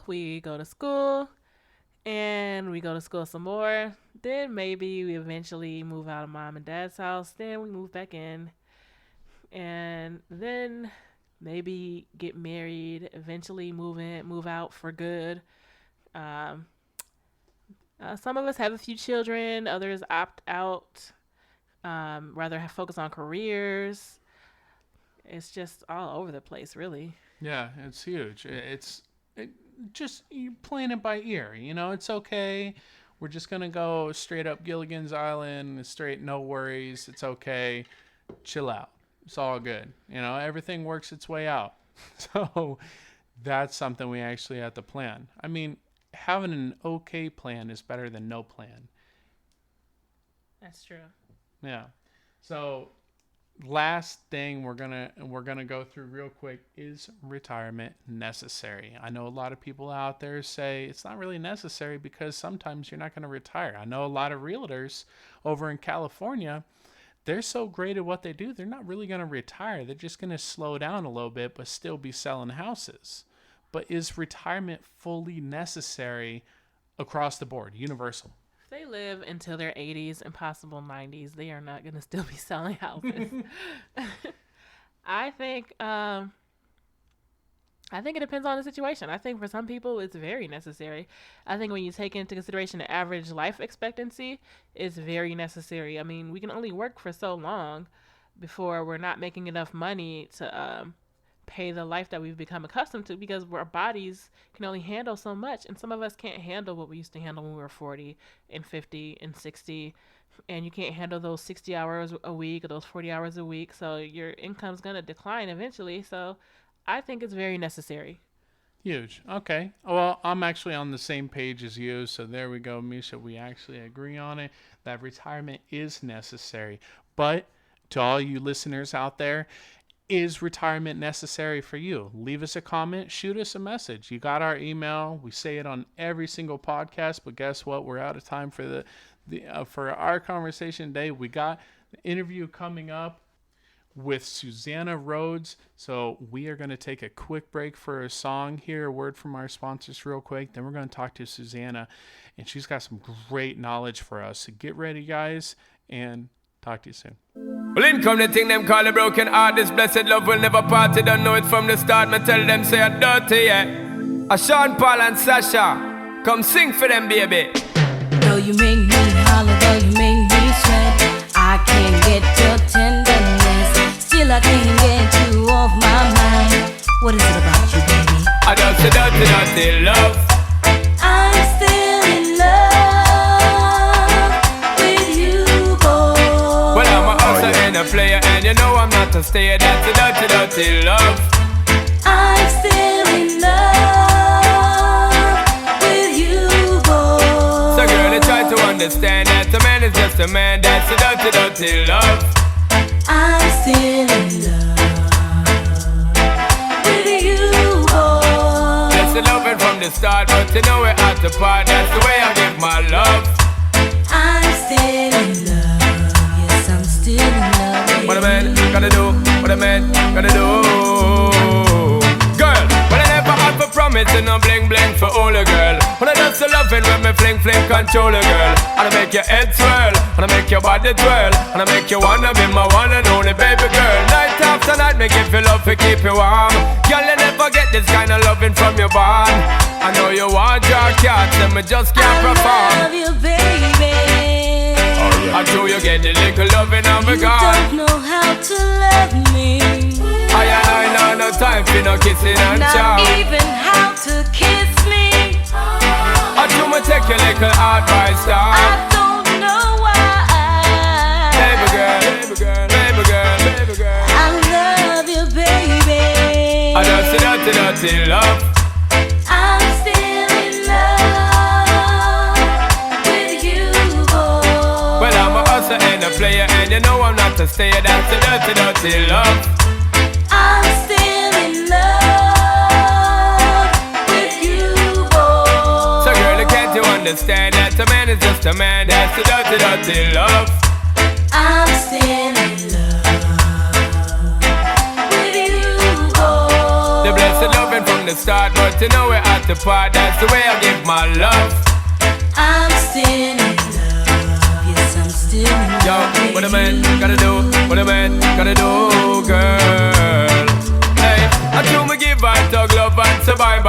and we go to school some more. Then maybe we eventually move out of mom and dad's house. Then we move back in. And then maybe get married, eventually move out for good. Some of us have a few children, others opt out, rather focus on careers. It's just all over the place, really. Yeah, it's huge. Just you playing it by ear. You know, it's okay. We're just going to go straight up Gilligan's Island, straight, no worries. It's okay. Chill out. It's all good. You know, everything works its way out. So that's something we actually have to plan. I mean, having an okay plan is better than no plan. That's true. Yeah. So last thing we're gonna go through real quick, is retirement necessary? I know a lot of people out there say it's not really necessary because sometimes you're not going to retire. I know a lot of realtors over in California, they're so great at what they do, they're not really going to retire. They're just going to slow down a little bit, but still be selling houses. But is retirement fully necessary across the board, universal? If they live until their 80s and possible 90s, they are not going to still be selling houses. I think it depends on the situation. I think for some people it's very necessary. I think when you take into consideration the average life expectancy, it's very necessary. I mean, we can only work for so long before we're not making enough money to pay the life that we've become accustomed to, because our bodies can only handle so much, and some of us can't handle what we used to handle when we were 40 and 50 and 60, and you can't handle those 60 hours a week or those 40 hours a week, so your income's going to decline eventually. So I think it's very necessary. Huge. Okay. Well, I'm actually on the same page as you, so there we go, Misha. We actually agree on it, that retirement is necessary. But to all you listeners out there, is retirement necessary for you? Leave us a comment, shoot us a message. You got our email. We say it on every single podcast, but guess what? We're out of time for for our conversation today. We got the interview coming up with Susana Rhoades. So we are going to take a quick break for a song here, a word from our sponsors real quick. Then we're going to talk to Susana, and she's got some great knowledge for us. So get ready, guys, and talk to you soon. Well, in come the thing them call a broken heart. This blessed love will never part. They don't know it from the start. Me tell them say I'm dirty, yeah. A Sean Paul and Sasha, come sing for them, baby. Though you make me holler, though you make me sweat, I can't get your tenderness. Still I can't get you off my mind. What is it about you, baby? I don't say dirty, dirty love. I'm still in love with you, boy. Well, I'm a hustler and a player, and you know I'm not a stayer. That's a dirty, dirty love. I'm still in love with you, boy. So girl, I try to understand that a man is just a man. That's a dirty, dirty love. I'm still in love with you, boy. That's the loving from the start, but you know we're at the part. That's the way I give my love. I'm still in love. Yes, I'm still in love with What a man gotta do, what a man gotta do. Girl, well I never had for promising no bling bling for all a girl. When I just loving when me fling fling control a girl. And I make your head swirl, and I make your body twirl, and I make you wanna be my one and only baby girl. Night after night me give you love to keep you warm. Girl, you never get this kind of loving from your bond. I know you want your cat, and me just can't perform. I love you, baby. I do you get the little loving of a You God. don't know how to love me. I know no time for no kissing and Not chow. even how to kiss me. I do me take your little advice, I dog. don't know why. Baby girl, baby girl, baby girl, baby girl. I love you, baby. I dirty love. I'm still in love with you, boy. Well, I'm a hustler and a player, and you know I'm not a stayer. That's a dirty love. I'm still in love with you, boy. So girl, can't you understand that a man is just a man? That's a dirty love. I'm still in love with you, boy. The blessed loving from the start, but you know we're at the part. That's the way I give my love. I'm still in love. Yes, I'm still in love. Yo, what a man gotta do, what a man gotta do, girl. Hey, I do me give and tug love and say bye.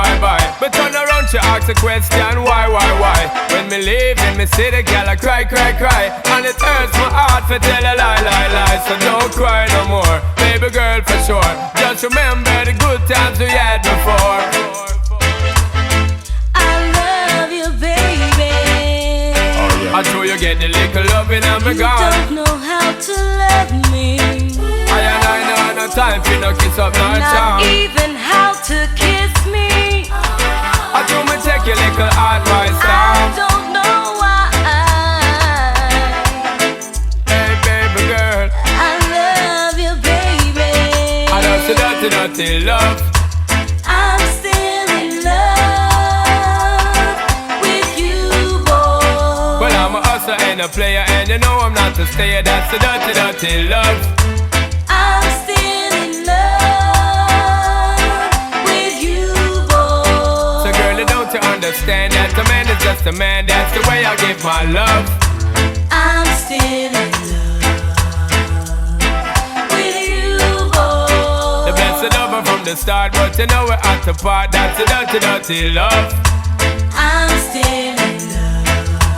But turn around, she ask a question, why? When me leave in me city, girl, I cry. And it hurts my heart to tell a lie. So don't cry no more, baby girl, for sure. Just remember the good times we had before. I love you, baby. I know you get the little loving and me You gone. don't know how to love me. I know no time for no kiss up, no Not charm. even how to kiss me. I do me take your little advice, I down. don't know why. Hey, baby girl, I love you, baby. I know so dirty love. I'm still in love with you, boy. Well, I'm a hustler and a player, and you know I'm not a stayer. That's the dirty love. I'm still in love with you, boy. So girl, don't you understand that a man is just a man? That's the way I give my love. I'm still in love with you, boy. The blessed lover from the start, but you know we're at the part. That's the dirty love. I'm still in love.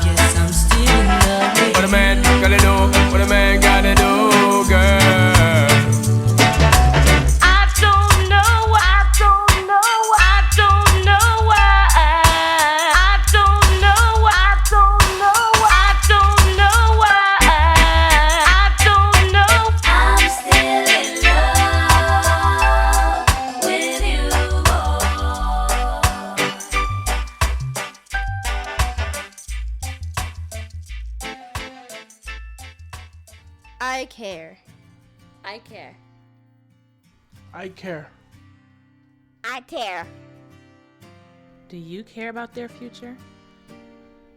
Yes, I'm still in love with What a man gotta do, what a man gotta do, girl. I don't know why. I don't know why. I don't know why. I don't know why. I don't know why. I don't know why. I don't know. I'm still in love with you, I care. I care. I care. I care. Do you care about their future?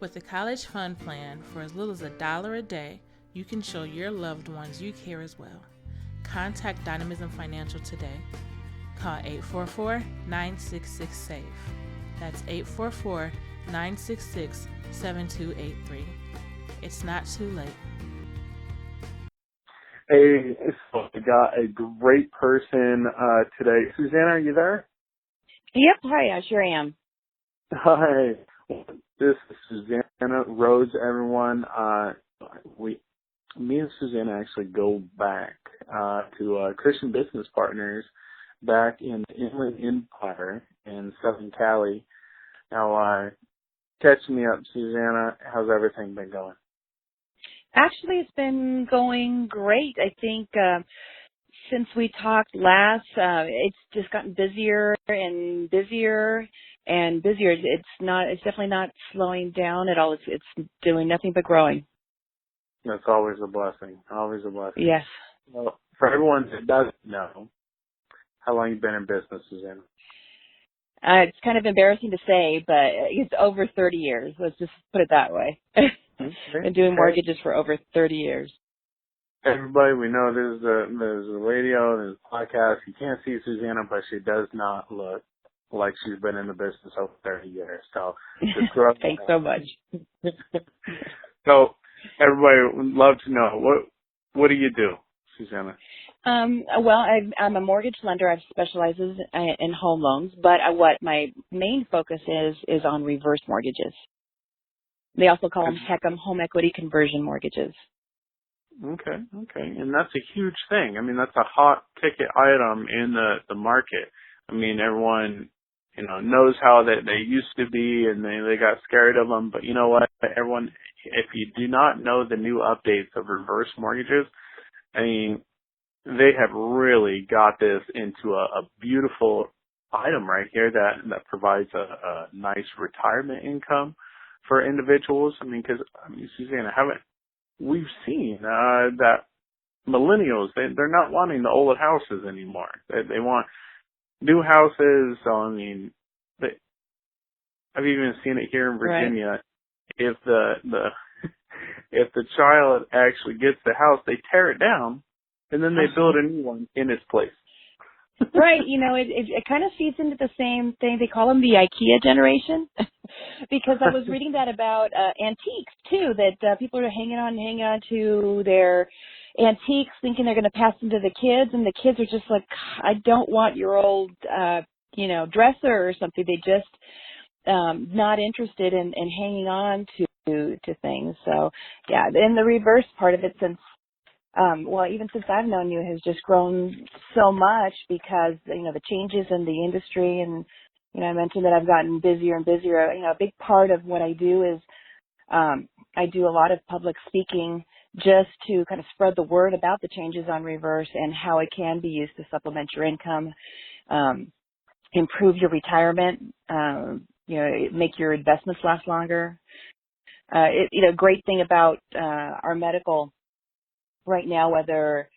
With the College Fund Plan, for as little as $1 a day, you can show your loved ones you care as well. Contact Dynamism Financial today. Call 844-966-SAVE. That's 844-966-7283. It's not too late. Hey, so we got a great person today. Susana, are you there? Yep. Hi, I sure am. Hi. This is Susana Rhoades, everyone. Me and Susana actually go back to Christian Business Partners back in the Inland Empire in Southern Cali. Now, catch me up, Susana. How's everything been going? Actually, it's been going great. I think since we talked last, it's just gotten busier and busier and busier. It's definitely not slowing down at all. It's doing nothing but growing. That's always a blessing. Always a blessing. Yes. Well, for everyone that doesn't know, how long you been in business, Susana? It's kind of embarrassing to say, but it's over 30 years. Let's just put it that way. Been doing mortgages for over 30 years. Everybody, we know there's a radio, there's a podcast. You can't see Susana, but she does not look like she's been in the business over 30 years. So, just Thanks so much. So, everybody would love to know, what do you do, Susana? Well, I'm a mortgage lender. I specializes in home loans, but what my main focus is on reverse mortgages. They also call them HECM, home equity conversion mortgages. Okay. And that's a huge thing. I mean, that's a hot ticket item in the market. I mean, everyone, knows how they used to be and they got scared of them. But you know what? Everyone, if you do not know the new updates of reverse mortgages, I mean, they have really got this into a beautiful item right here that provides a nice retirement income for individuals. I mean, Susanna, we've seen that millennials, they're not wanting the old houses anymore. They want new houses. So, I mean, I've even seen it here in Virginia. Right. If if the child actually gets the house, they tear it down and then they build a new one in its place. Right. It kind of feeds into the same thing. They call them the IKEA generation because I was reading that about antiques too, that people are hanging on to their antiques thinking they're going to pass them to the kids, and the kids are just like, I don't want your old, dresser or something. They just not interested in hanging on to things. So, yeah, and the reverse part of it, since even since I've known you, has just grown so much because, the changes in the industry, and, I mentioned that I've gotten busier and busier. A big part of what I do is I do a lot of public speaking just to kind of spread the word about the changes on reverse and how it can be used to supplement your income, improve your retirement, make your investments last longer. Great thing about our medical right now, whether,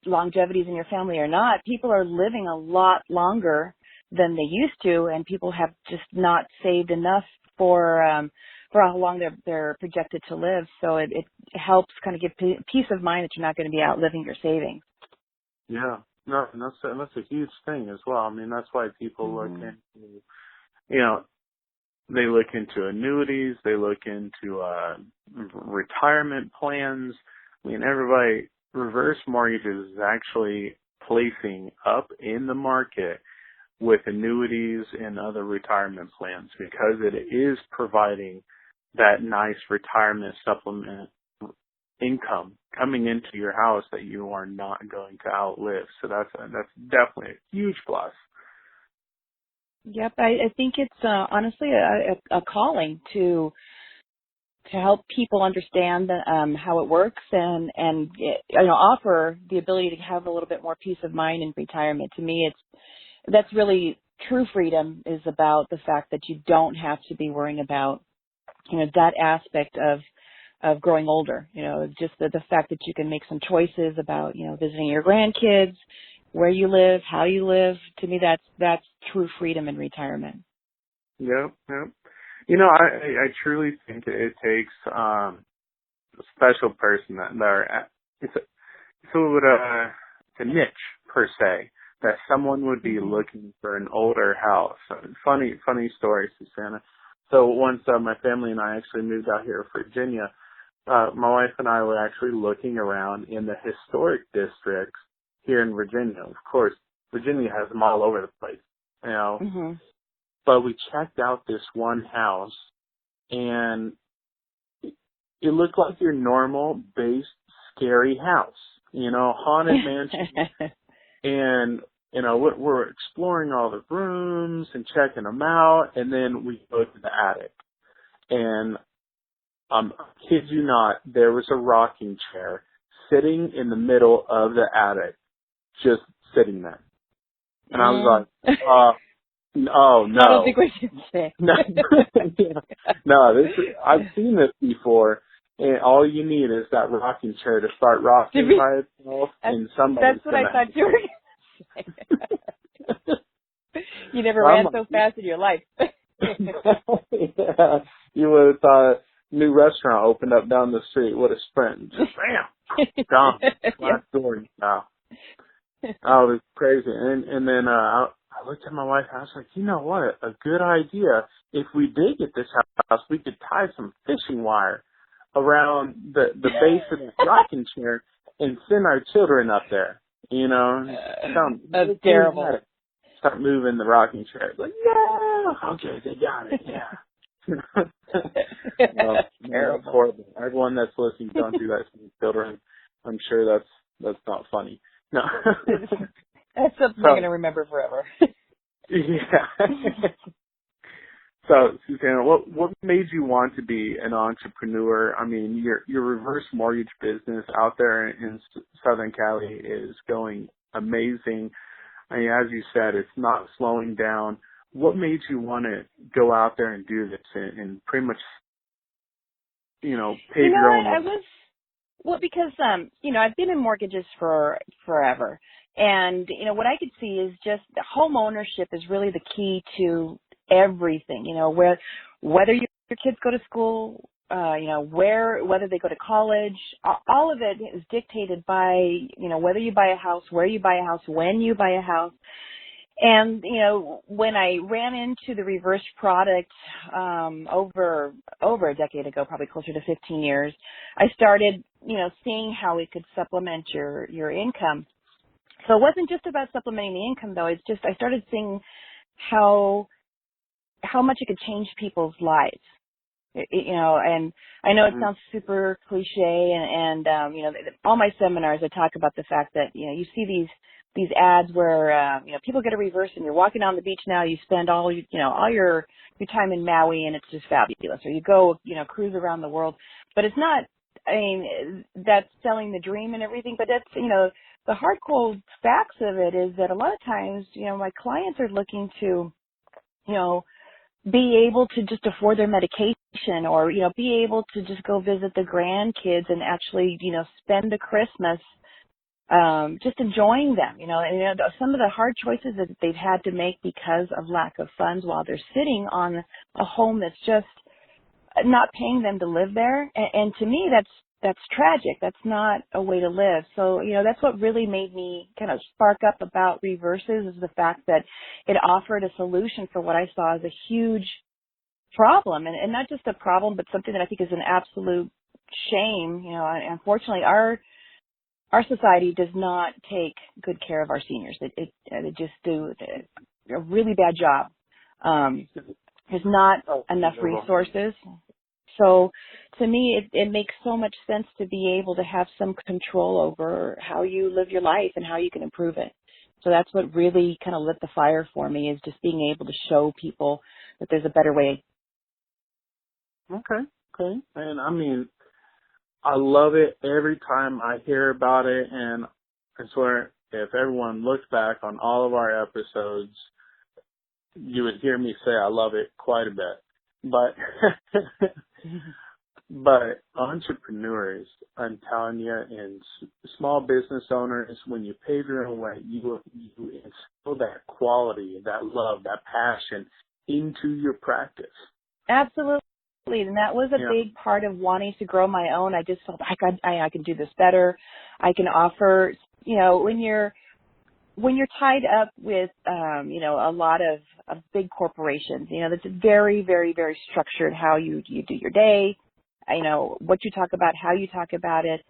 longevity is in your family or not, people are living a lot longer than they used to, and people have just not saved enough for how long they're projected to live. So it helps kind of give peace of mind that you're not going to be outliving your savings. Yeah. No, and that's a huge thing as well. I mean, that's why people look into, they look into annuities, they look into retirement plans. I mean, reverse mortgages is actually placing up in the market with annuities and other retirement plans because it is providing that nice retirement supplement income coming into your house that you are not going to outlive. So that's definitely a huge plus. Yep, I think it's honestly a calling to help people understand how it works and offer the ability to have a little bit more peace of mind in retirement. To me, that's really true freedom, is about the fact that you don't have to be worrying about that aspect of growing older. Just the fact that you can make some choices about visiting your grandkids, where you live, how you live. To me, that's true freedom in retirement. Yep. I truly think it takes a special person it's a niche per se, that someone would be looking for an older house. Funny story, Susana. So once my family and I actually moved out here to Virginia, my wife and I were actually looking around in the historic districts here in Virginia. Of course, Virginia has them all over the place, But we checked out this one house, and it looked like your normal base scary house, haunted mansion. And, we're exploring all the rooms and checking them out, and then we go to the attic. And kid you not, there was a rocking chair sitting in the middle of the attic, just sitting there. And I was like, oh, no. I don't think we should say. No, I've seen this before, and all you need is that rocking chair to start rocking by itself, and somebody's That's what I thought you were going to say. You never ran so fast in your life. Yeah, you would have thought a new restaurant opened up down the street. What a sprint. Just bam. Gone. Last door now. Oh, it was crazy. And then I looked at my wife and I was like, you know what? A good idea. If we did get this house, we could tie some fishing wire around the base of the rocking chair and send our children up there. That's terrible. Start moving the rocking chair. Like, yeah, okay, they got it. Yeah. Well, that's horrible. Everyone that's listening, don't do that to your children. I'm sure that's not funny. No. That's something they're going to remember forever. Yeah. So, Susana, what made you want to be an entrepreneur? I mean, your reverse mortgage business out there in Southern Cali is going amazing. I mean, as you said, it's not slowing down. What made you want to go out there and do this and pretty much, pave your own way? Because I've been in mortgages for forever. And, what I could see is just the home ownership is really the key to everything, whether your kids go to school, whether they go to college, all of it is dictated by, whether you buy a house, where you buy a house, when you buy a house. And, when I ran into the reverse product, over a decade ago, probably closer to 15 years, I started, seeing how it could supplement your income. So it wasn't just about supplementing the income though. It's just, I started seeing how much it could change people's lives. And I know it sounds super cliche and all my seminars, I talk about the fact that, you see these ads where, people get a reverse and you're walking on the beach now, you spend all your time in Maui and it's just fabulous. Or you go, cruise around the world, but it's not, that's selling the dream and everything, but that's, the hard cold facts of it is that a lot of times, my clients are looking to, be able to just afford their medication or, be able to just go visit the grandkids and actually, spend the Christmas, just enjoying them, and some of the hard choices that they've had to make because of lack of funds while they're sitting on a home that's just not paying them to live there. And to me, that's tragic. That's not a way to live. So, that's what really made me kind of spark up about reverses is the fact that it offered a solution for what I saw as a huge problem. And not just a problem, but something that I think is an absolute shame. Unfortunately, our society does not take good care of our seniors. They just do a really bad job. There's not enough resources. So to me, it makes so much sense to be able to have some control over how you live your life and how you can improve it. So that's what really kind of lit the fire for me is just being able to show people that there's a better way. Okay. And I mean, I love it every time I hear about it, and I swear if everyone looks back on all of our episodes, you would hear me say I love it quite a bit. But entrepreneurs, I'm telling you, and small business owners, when you pave your own way, you instill that quality, that love, that passion into your practice. Absolutely. And that was a big part of wanting to grow my own. I just felt I can do this better. I can offer, when you're tied up with, a lot of big corporations, that's very, very, very structured how you do your day, what you talk about, how you talk about it,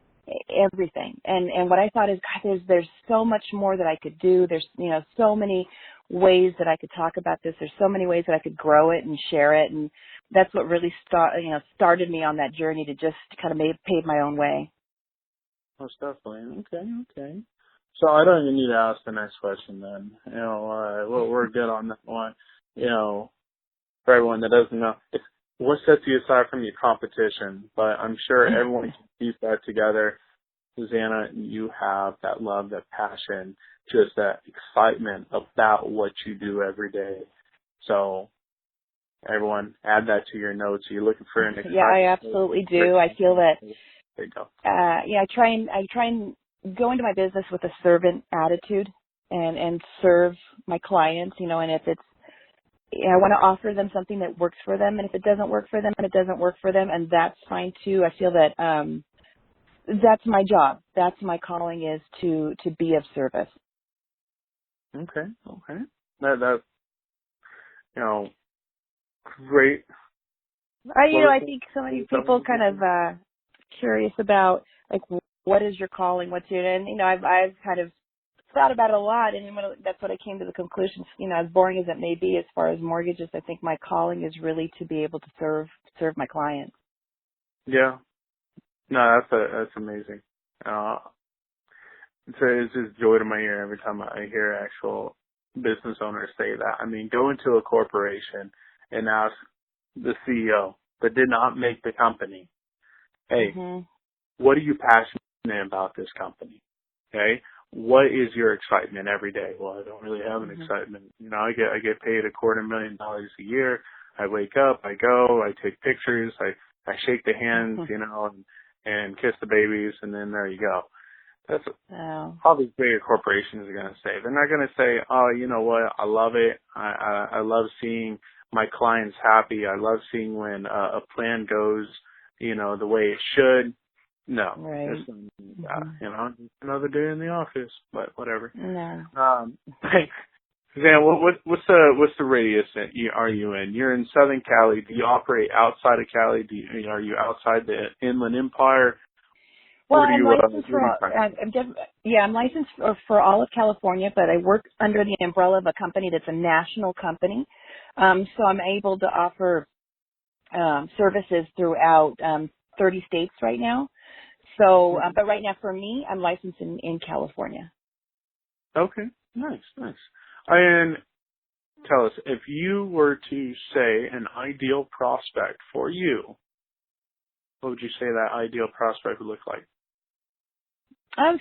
everything. And what I thought is, God, there's so much more that I could do. There's, so many ways that I could talk about this. There's so many ways that I could grow it and share it. And that's what really started me on that journey to just kind of pave my own way. Most definitely. Okay. So I don't even need to ask the next question then. We're good on that one. For everyone that doesn't know, what sets you aside from your competition? But I'm sure everyone can piece that together. Susana, you have that love, that passion, just that excitement about what you do every day. So everyone, add that to your notes. Are you looking for an excitement? Yeah, I absolutely do. I feel that. There you go. I try and go into my business with a servant attitude and serve my clients, and if it's, I want to offer them something that works for them, and if it doesn't work for them, and it doesn't work for them, and that's fine too. I feel that that's my job. That's my calling, is to be of service. Okay. That's great. I think so many people kind of curious about, like, what is your calling? What's your, and I've kind of thought about it a lot, and that's what I came to the conclusion. As boring as it may be, as far as mortgages, I think my calling is really to be able to serve my clients. Yeah. No, that's amazing. It's just joy to my ear every time I hear actual business owners say that. I mean, go into a corporation and ask the CEO that did not make the company, hey, what are you passionate about this company? Okay? What is your excitement every day? Well, I don't really have an excitement. I get paid $250,000 a year. I wake up, I go, I take pictures, I shake the hands, and kiss the babies, and then there you go. That's all these bigger corporations are going to say. They're not going to say, oh, you know what, I love it. I love seeing my clients happy. I love seeing when a plan goes, the way it should. No. Right. It's another day in the office, but whatever. No. Suzanne, what's the radius that are you in? You're in Southern Cali. Do you operate outside of Cali? Are you outside the Inland Empire? Well, I'm licensed I'm licensed for all of California, but I work under the umbrella of a company that's a national company. So I'm able to offer services throughout 30 states right now. So, but right now for me, I'm licensed in California. Okay, nice. And tell us, if you were to say an ideal prospect for you, what would you say that ideal prospect would look like?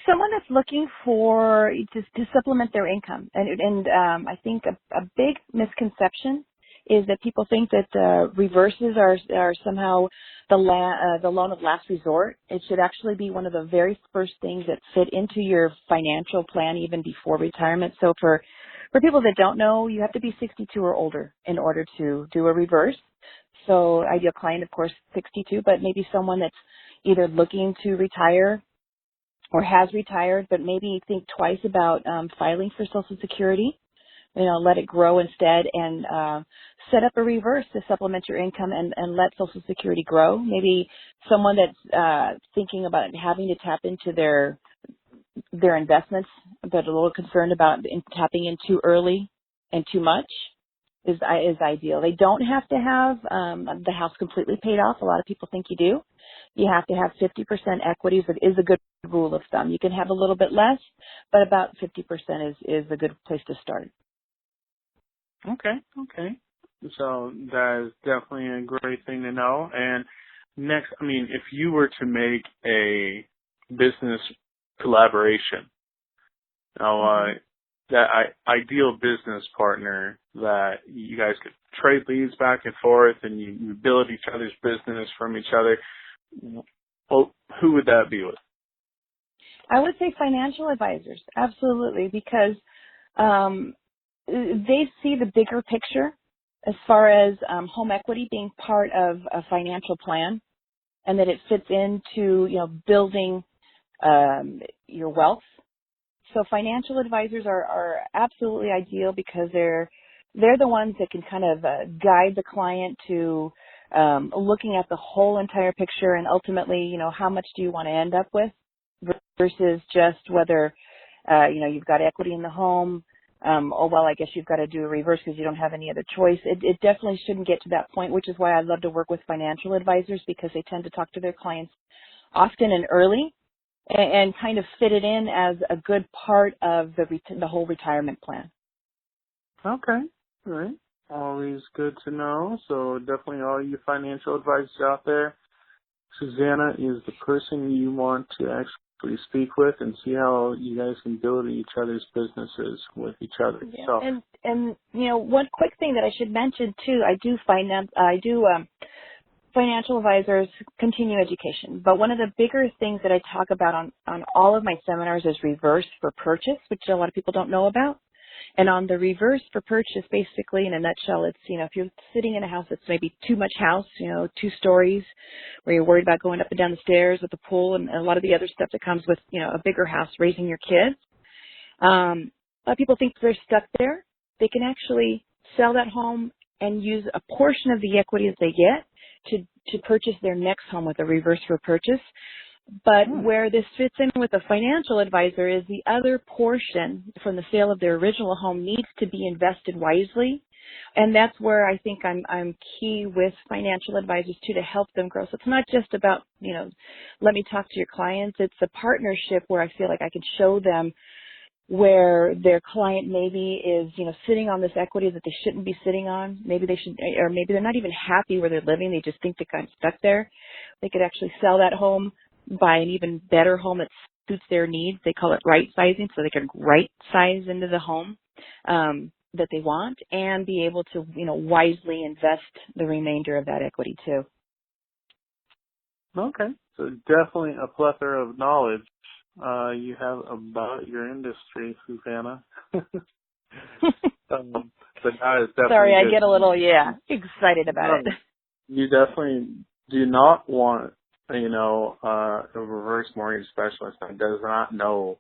Someone that's looking for to supplement their income, and I think a big misconception is that people think that reverses are somehow the loan of last resort. It should actually be one of the very first things that fit into your financial plan even before retirement. So for people that don't know, you have to be 62 or older in order to do a reverse. So ideal client, of course, 62, but maybe someone that's either looking to retire or has retired, but maybe think twice about filing for Social Security. Let it grow instead and set up a reverse to supplement your income and let Social Security grow. Maybe someone that's thinking about having to tap into their investments, but a little concerned about tapping in too early and too much is ideal. They don't have to have the house completely paid off. A lot of people think you do. You have to have 50% equities. It is a good rule of thumb. You can have a little bit less, but about 50% is a good place to start. Okay. So that is definitely a great thing to know. And next, I mean, if you were to make a business collaboration, that ideal business partner that you guys could trade leads back and forth and you build each other's business from each other, well, who would that be with? I would say financial advisors, absolutely, because they see the bigger picture as far as home equity being part of a financial plan, and that it fits into building your wealth. So financial advisors are absolutely ideal because they're the ones that can kind of guide the client to looking at the whole entire picture and ultimately, how much do you want to end up with versus just whether, you've got equity in the home. I guess you've got to do a reverse because you don't have any other choice. It definitely shouldn't get to that point, which is why I love to work with financial advisors because they tend to talk to their clients often and early and kind of fit it in as a good part of the whole retirement plan. Okay. All right. Always good to know. So definitely all you financial advisors out there, Susana is the person you want to actually speak with and see how you guys can build each other's businesses with each other. Yeah. So. And one quick thing that I should mention too, I do financial advisors continue education, but one of the bigger things that I talk about on all of my seminars is reverse for purchase, which a lot of people don't know about. And on the reverse for purchase, basically, in a nutshell, it's, if you're sitting in a house that's maybe too much house, 2 stories, where you're worried about going up and down the stairs with the pool and a lot of the other stuff that comes with, a bigger house, raising your kids. A lot of people think they're stuck there. They can actually sell that home and use a portion of the equity that they get to purchase their next home with a reverse for purchase. But where this fits in with a financial advisor is the other portion from the sale of their original home needs to be invested wisely. And that's where I think I'm key with financial advisors too, to help them grow. So it's not just about, let me talk to your clients. It's a partnership where I feel like I can show them where their client maybe is, sitting on this equity that they shouldn't be sitting on. Maybe they should, or maybe they're not even happy where they're living. They just think they're kind of stuck there. They could actually sell that home, buy an even better home that suits their needs. They call it right sizing, so they can right size into the home that they want and be able to, wisely invest the remainder of that equity too. Okay. So definitely a plethora of knowledge you have about your industry, Susana. But that is definitely Sorry, good. I get a little, excited about it. You definitely do not want, a reverse mortgage specialist that does not know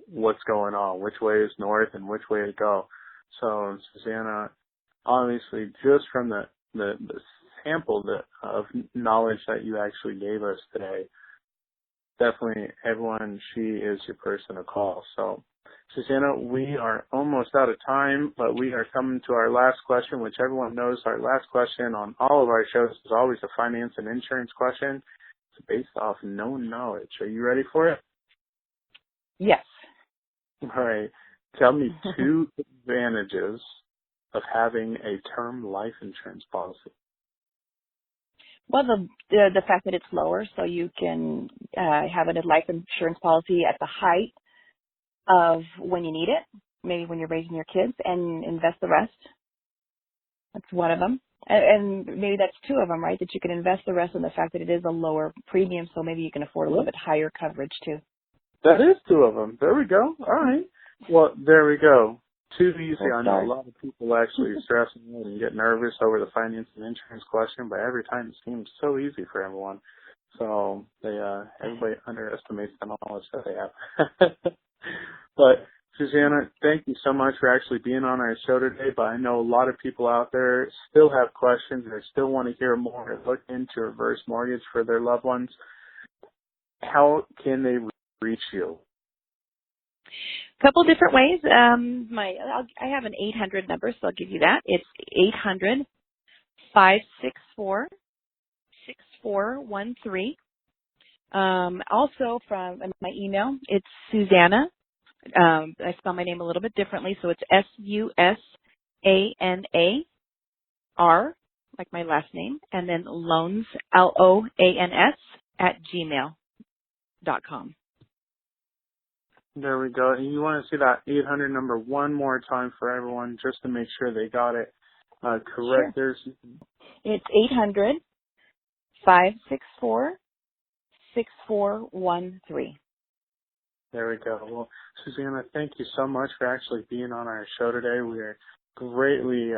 what's going on, which way is north and which way to go. So, Susana, obviously, just from the sample of knowledge that you actually gave us today, definitely everyone, she is your person to call. So, Susana, we are almost out of time, but we are coming to our last question, which everyone knows our last question on all of our shows is always a finance and insurance question. It's based off known knowledge. Are you ready for it? Yes. All right. Tell me 2 advantages of having a term life insurance policy. Well, the fact that it's lower, so you can have a life insurance policy at the height of when you need it, maybe when you're raising your kids, and invest the rest. That's one of them. And maybe that's 2 of them, right, that you can invest the rest in the fact that it is a lower premium, so maybe you can afford a little bit higher coverage too. That is 2 of them. There we go. All right. Well, there we go. Too easy. I know a lot of people actually stressing out and get nervous over the finance and insurance question, but every time it seems so easy for everyone. So everybody underestimates the knowledge that they have. But Susana, thank you so much for actually being on our show today. But I know a lot of people out there still have questions. They still want to hear more and look into reverse mortgage for their loved ones. How can they reach you? Couple different ways. I have an 800 number, so I'll give you that. It's 800-564-6413. Also from my email, it's Susana. I spell my name a little bit differently, so it's SUSANAR, like my last name, and then loans, LOANS, @gmail.com. There we go. And you want to see that 800 number one more time for everyone just to make sure they got it correct. Sure. It's 800-564-6413. There we go. Well, Susana, thank you so much for actually being on our show today. We are greatly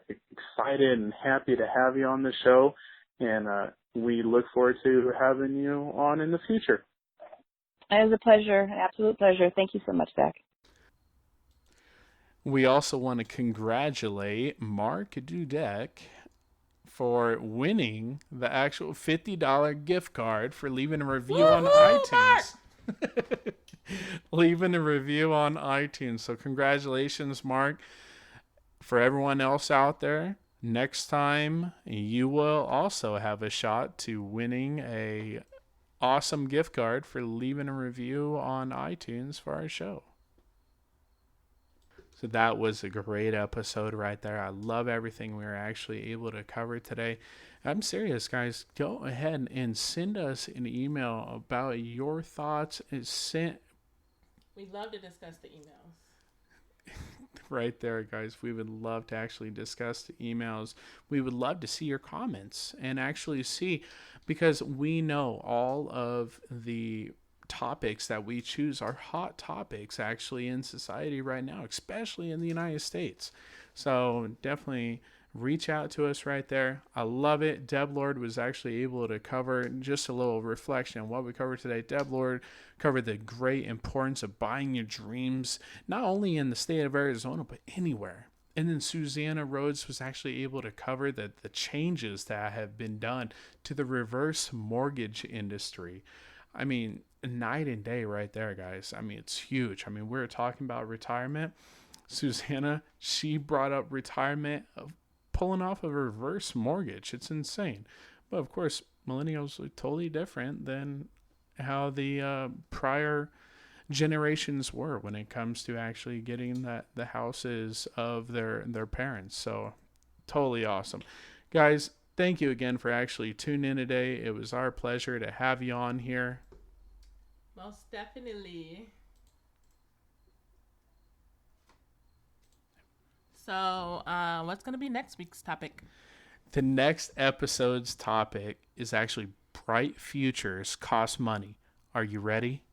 excited and happy to have you on the show, and we look forward to having you on in the future. It was a pleasure, an absolute pleasure. Thank you so much, Zach. We also want to congratulate Mark Dudek for winning the actual $50 gift card for leaving a review on iTunes. Leaving a review on iTunes. So congratulations, Mark. For everyone else out there, next time you will also have a shot to winning a awesome gift card for leaving a review on iTunes for our show. So that was a great episode right there. I love everything we were actually able to cover today. I'm serious, guys. Go ahead and send us an email about your thoughts. We'd love to discuss the emails. Right there, guys. We would love to actually discuss the emails. We would love to see your comments and actually see, because we know all of the topics that we choose are hot topics actually in society right now, especially in the United States. So definitely reach out to us right there. I love it. Deb Lord was actually able to cover just a little reflection on what we covered today. Deb Lord covered the great importance of buying your dreams, not only in the state of Arizona, but anywhere. And then Susana Rhoades was actually able to cover the changes that have been done to the reverse mortgage industry. I mean, night and day right there, guys. I mean, it's huge. I mean, we're talking about retirement. Susana, she brought up retirement of pulling off a reverse mortgage. It's insane. But of course, millennials are totally different than how the prior generations were when it comes to actually getting the houses of their parents. So totally awesome. Guys, thank you again for actually tuning in today. It was our pleasure to have you on here. Most definitely. So, what's going to be next week's topic? The next episode's topic is actually bright futures cost money. Are you ready?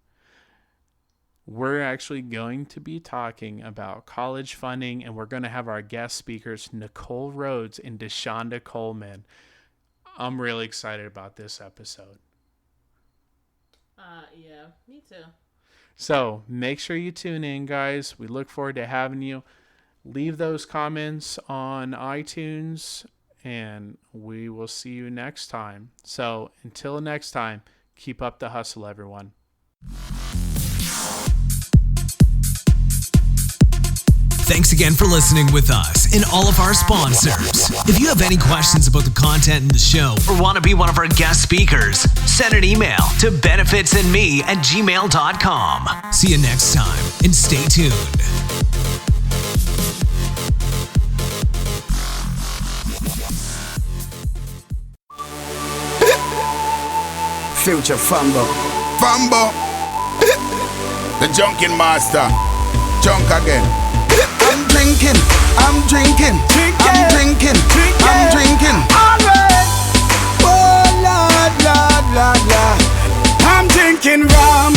We're actually going to be talking about college funding, and we're going to have our guest speakers, Nicole Rhoades and Deshonda Coleman. I'm really excited about this episode. Yeah, me too. So make sure you tune in, guys. We look forward to having you. Leave those comments on iTunes, and we will see you next time. So until next time, keep up the hustle, everyone. Thanks again for listening with us and all of our sponsors. If you have any questions about the content in the show or want to be one of our guest speakers, send an email to benefitsandme@gmail.com. See you next time and stay tuned. Future Fambo. The junkin' master. Junk again. I'm drinking, I'm drinking, I'm drinking, I'm drinking. Alright. Oh Lord, Lord, Lord, Lord. I'm drinking rum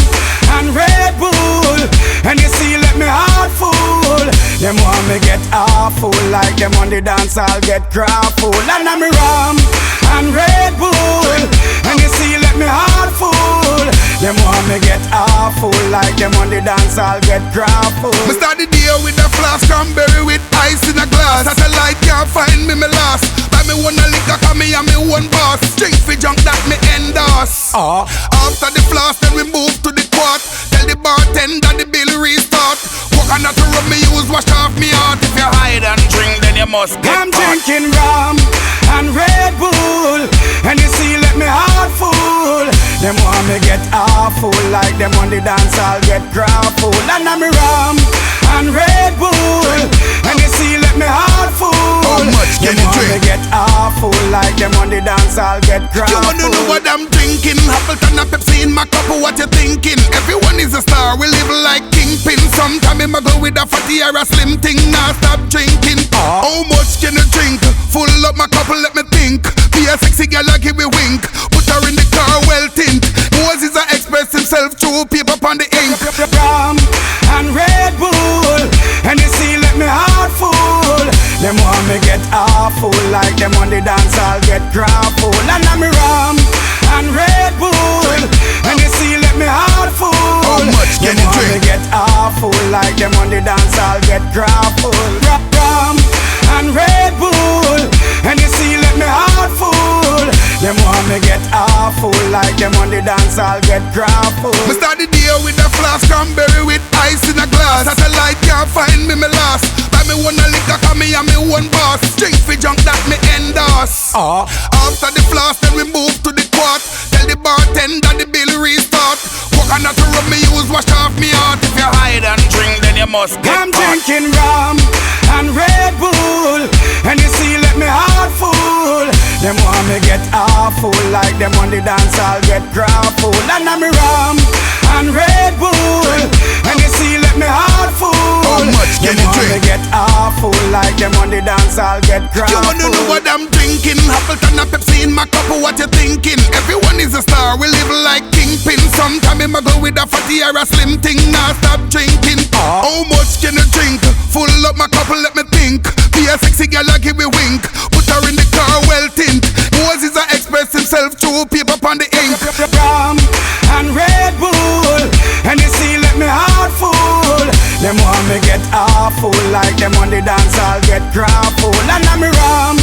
and Red Bull, and you see, let me heart full. Them want me get awful, like them on the dance I'll get grapple. And I'm rum and Red Bull, and you see, let me heart full. Them want me get awful, like them on the dance I'll get grapple. Me start the day with a flask, cranberry with ice in a glass. Satellite can't find me, me lost. Buy me one a liquor, cause me and me one boss. Drink for junk that me endorse. After the flask, then we move to the quart. Tell the bartender the bill restart. Coconut rub me use, wash off me heart. If you hide and drink, then you must get I'm caught. drinking rum and Red Bull, and you see, let me heart full. Them want me get awful, like them on the dance I'll get grapple. And I'm rum and Red Bull, and you see, let me heart full. How much can them you want drink? me get awful, like them on the dance I'll get grapple. You wanna know what I'm drinking? Appleton and Pepsi in my cup, what you thinking? Everyone is a star, we live like kingpin. Sometime I go with a fatty or a slim thing. Now stop drinking. How much can you drink? Full up my cup, let me think. Be a sexy girl, I give me wink. Put her in the car, well tint. Moses express himself through paper on the ink. Rum and Red Bull, and you see, let me heart full. Them want me get awful, like them on the dance I'll get grapple. And I'm rum and Red Bull, and you see, let me heart full. How much can them you want me drink? get awful, like them on the dance I'll get grapple. Rum and Red Bull, and you see, let me heart full. Them want me get awful, like them on the dance I'll get grapple. Me start the day with a flask, cranberry with ice in a glass. Satellite can't find me, me lost. Buy me one a liquor, cause me and me one boss. Drink for junk that me endorse. After the flask, then we move to the quart. Tell the bartender the bill restart. Coconut rub me use, wash off me heart. If you hide and drink, then you must get I'm caught. drinking rum and Red Bull, and you see, let me heart full. Them want me get awful, like them on the dance I'll get grapple. And I'm rum and Red Bull, and you see, let me heart full. How much can them you want me drink? get awful, like them on the dance I'll get grapple. You wanna know what I'm drinking? Appleton and Pepsi in my cup, what you thinking? Everyone is a star, we live like kingpin. Sometime I go with a fatty or a slim thing. Now stop drinking. How much can you drink? Full up my cup, let me think. Be a sexy girl, I give me wink. Put her in the car, well tint. Moses express himself through paper on the ink. Rum and Red Bull, and you see, let me heart full. Them want me get awful, like them on the dance I'll get grapple. And I'm rum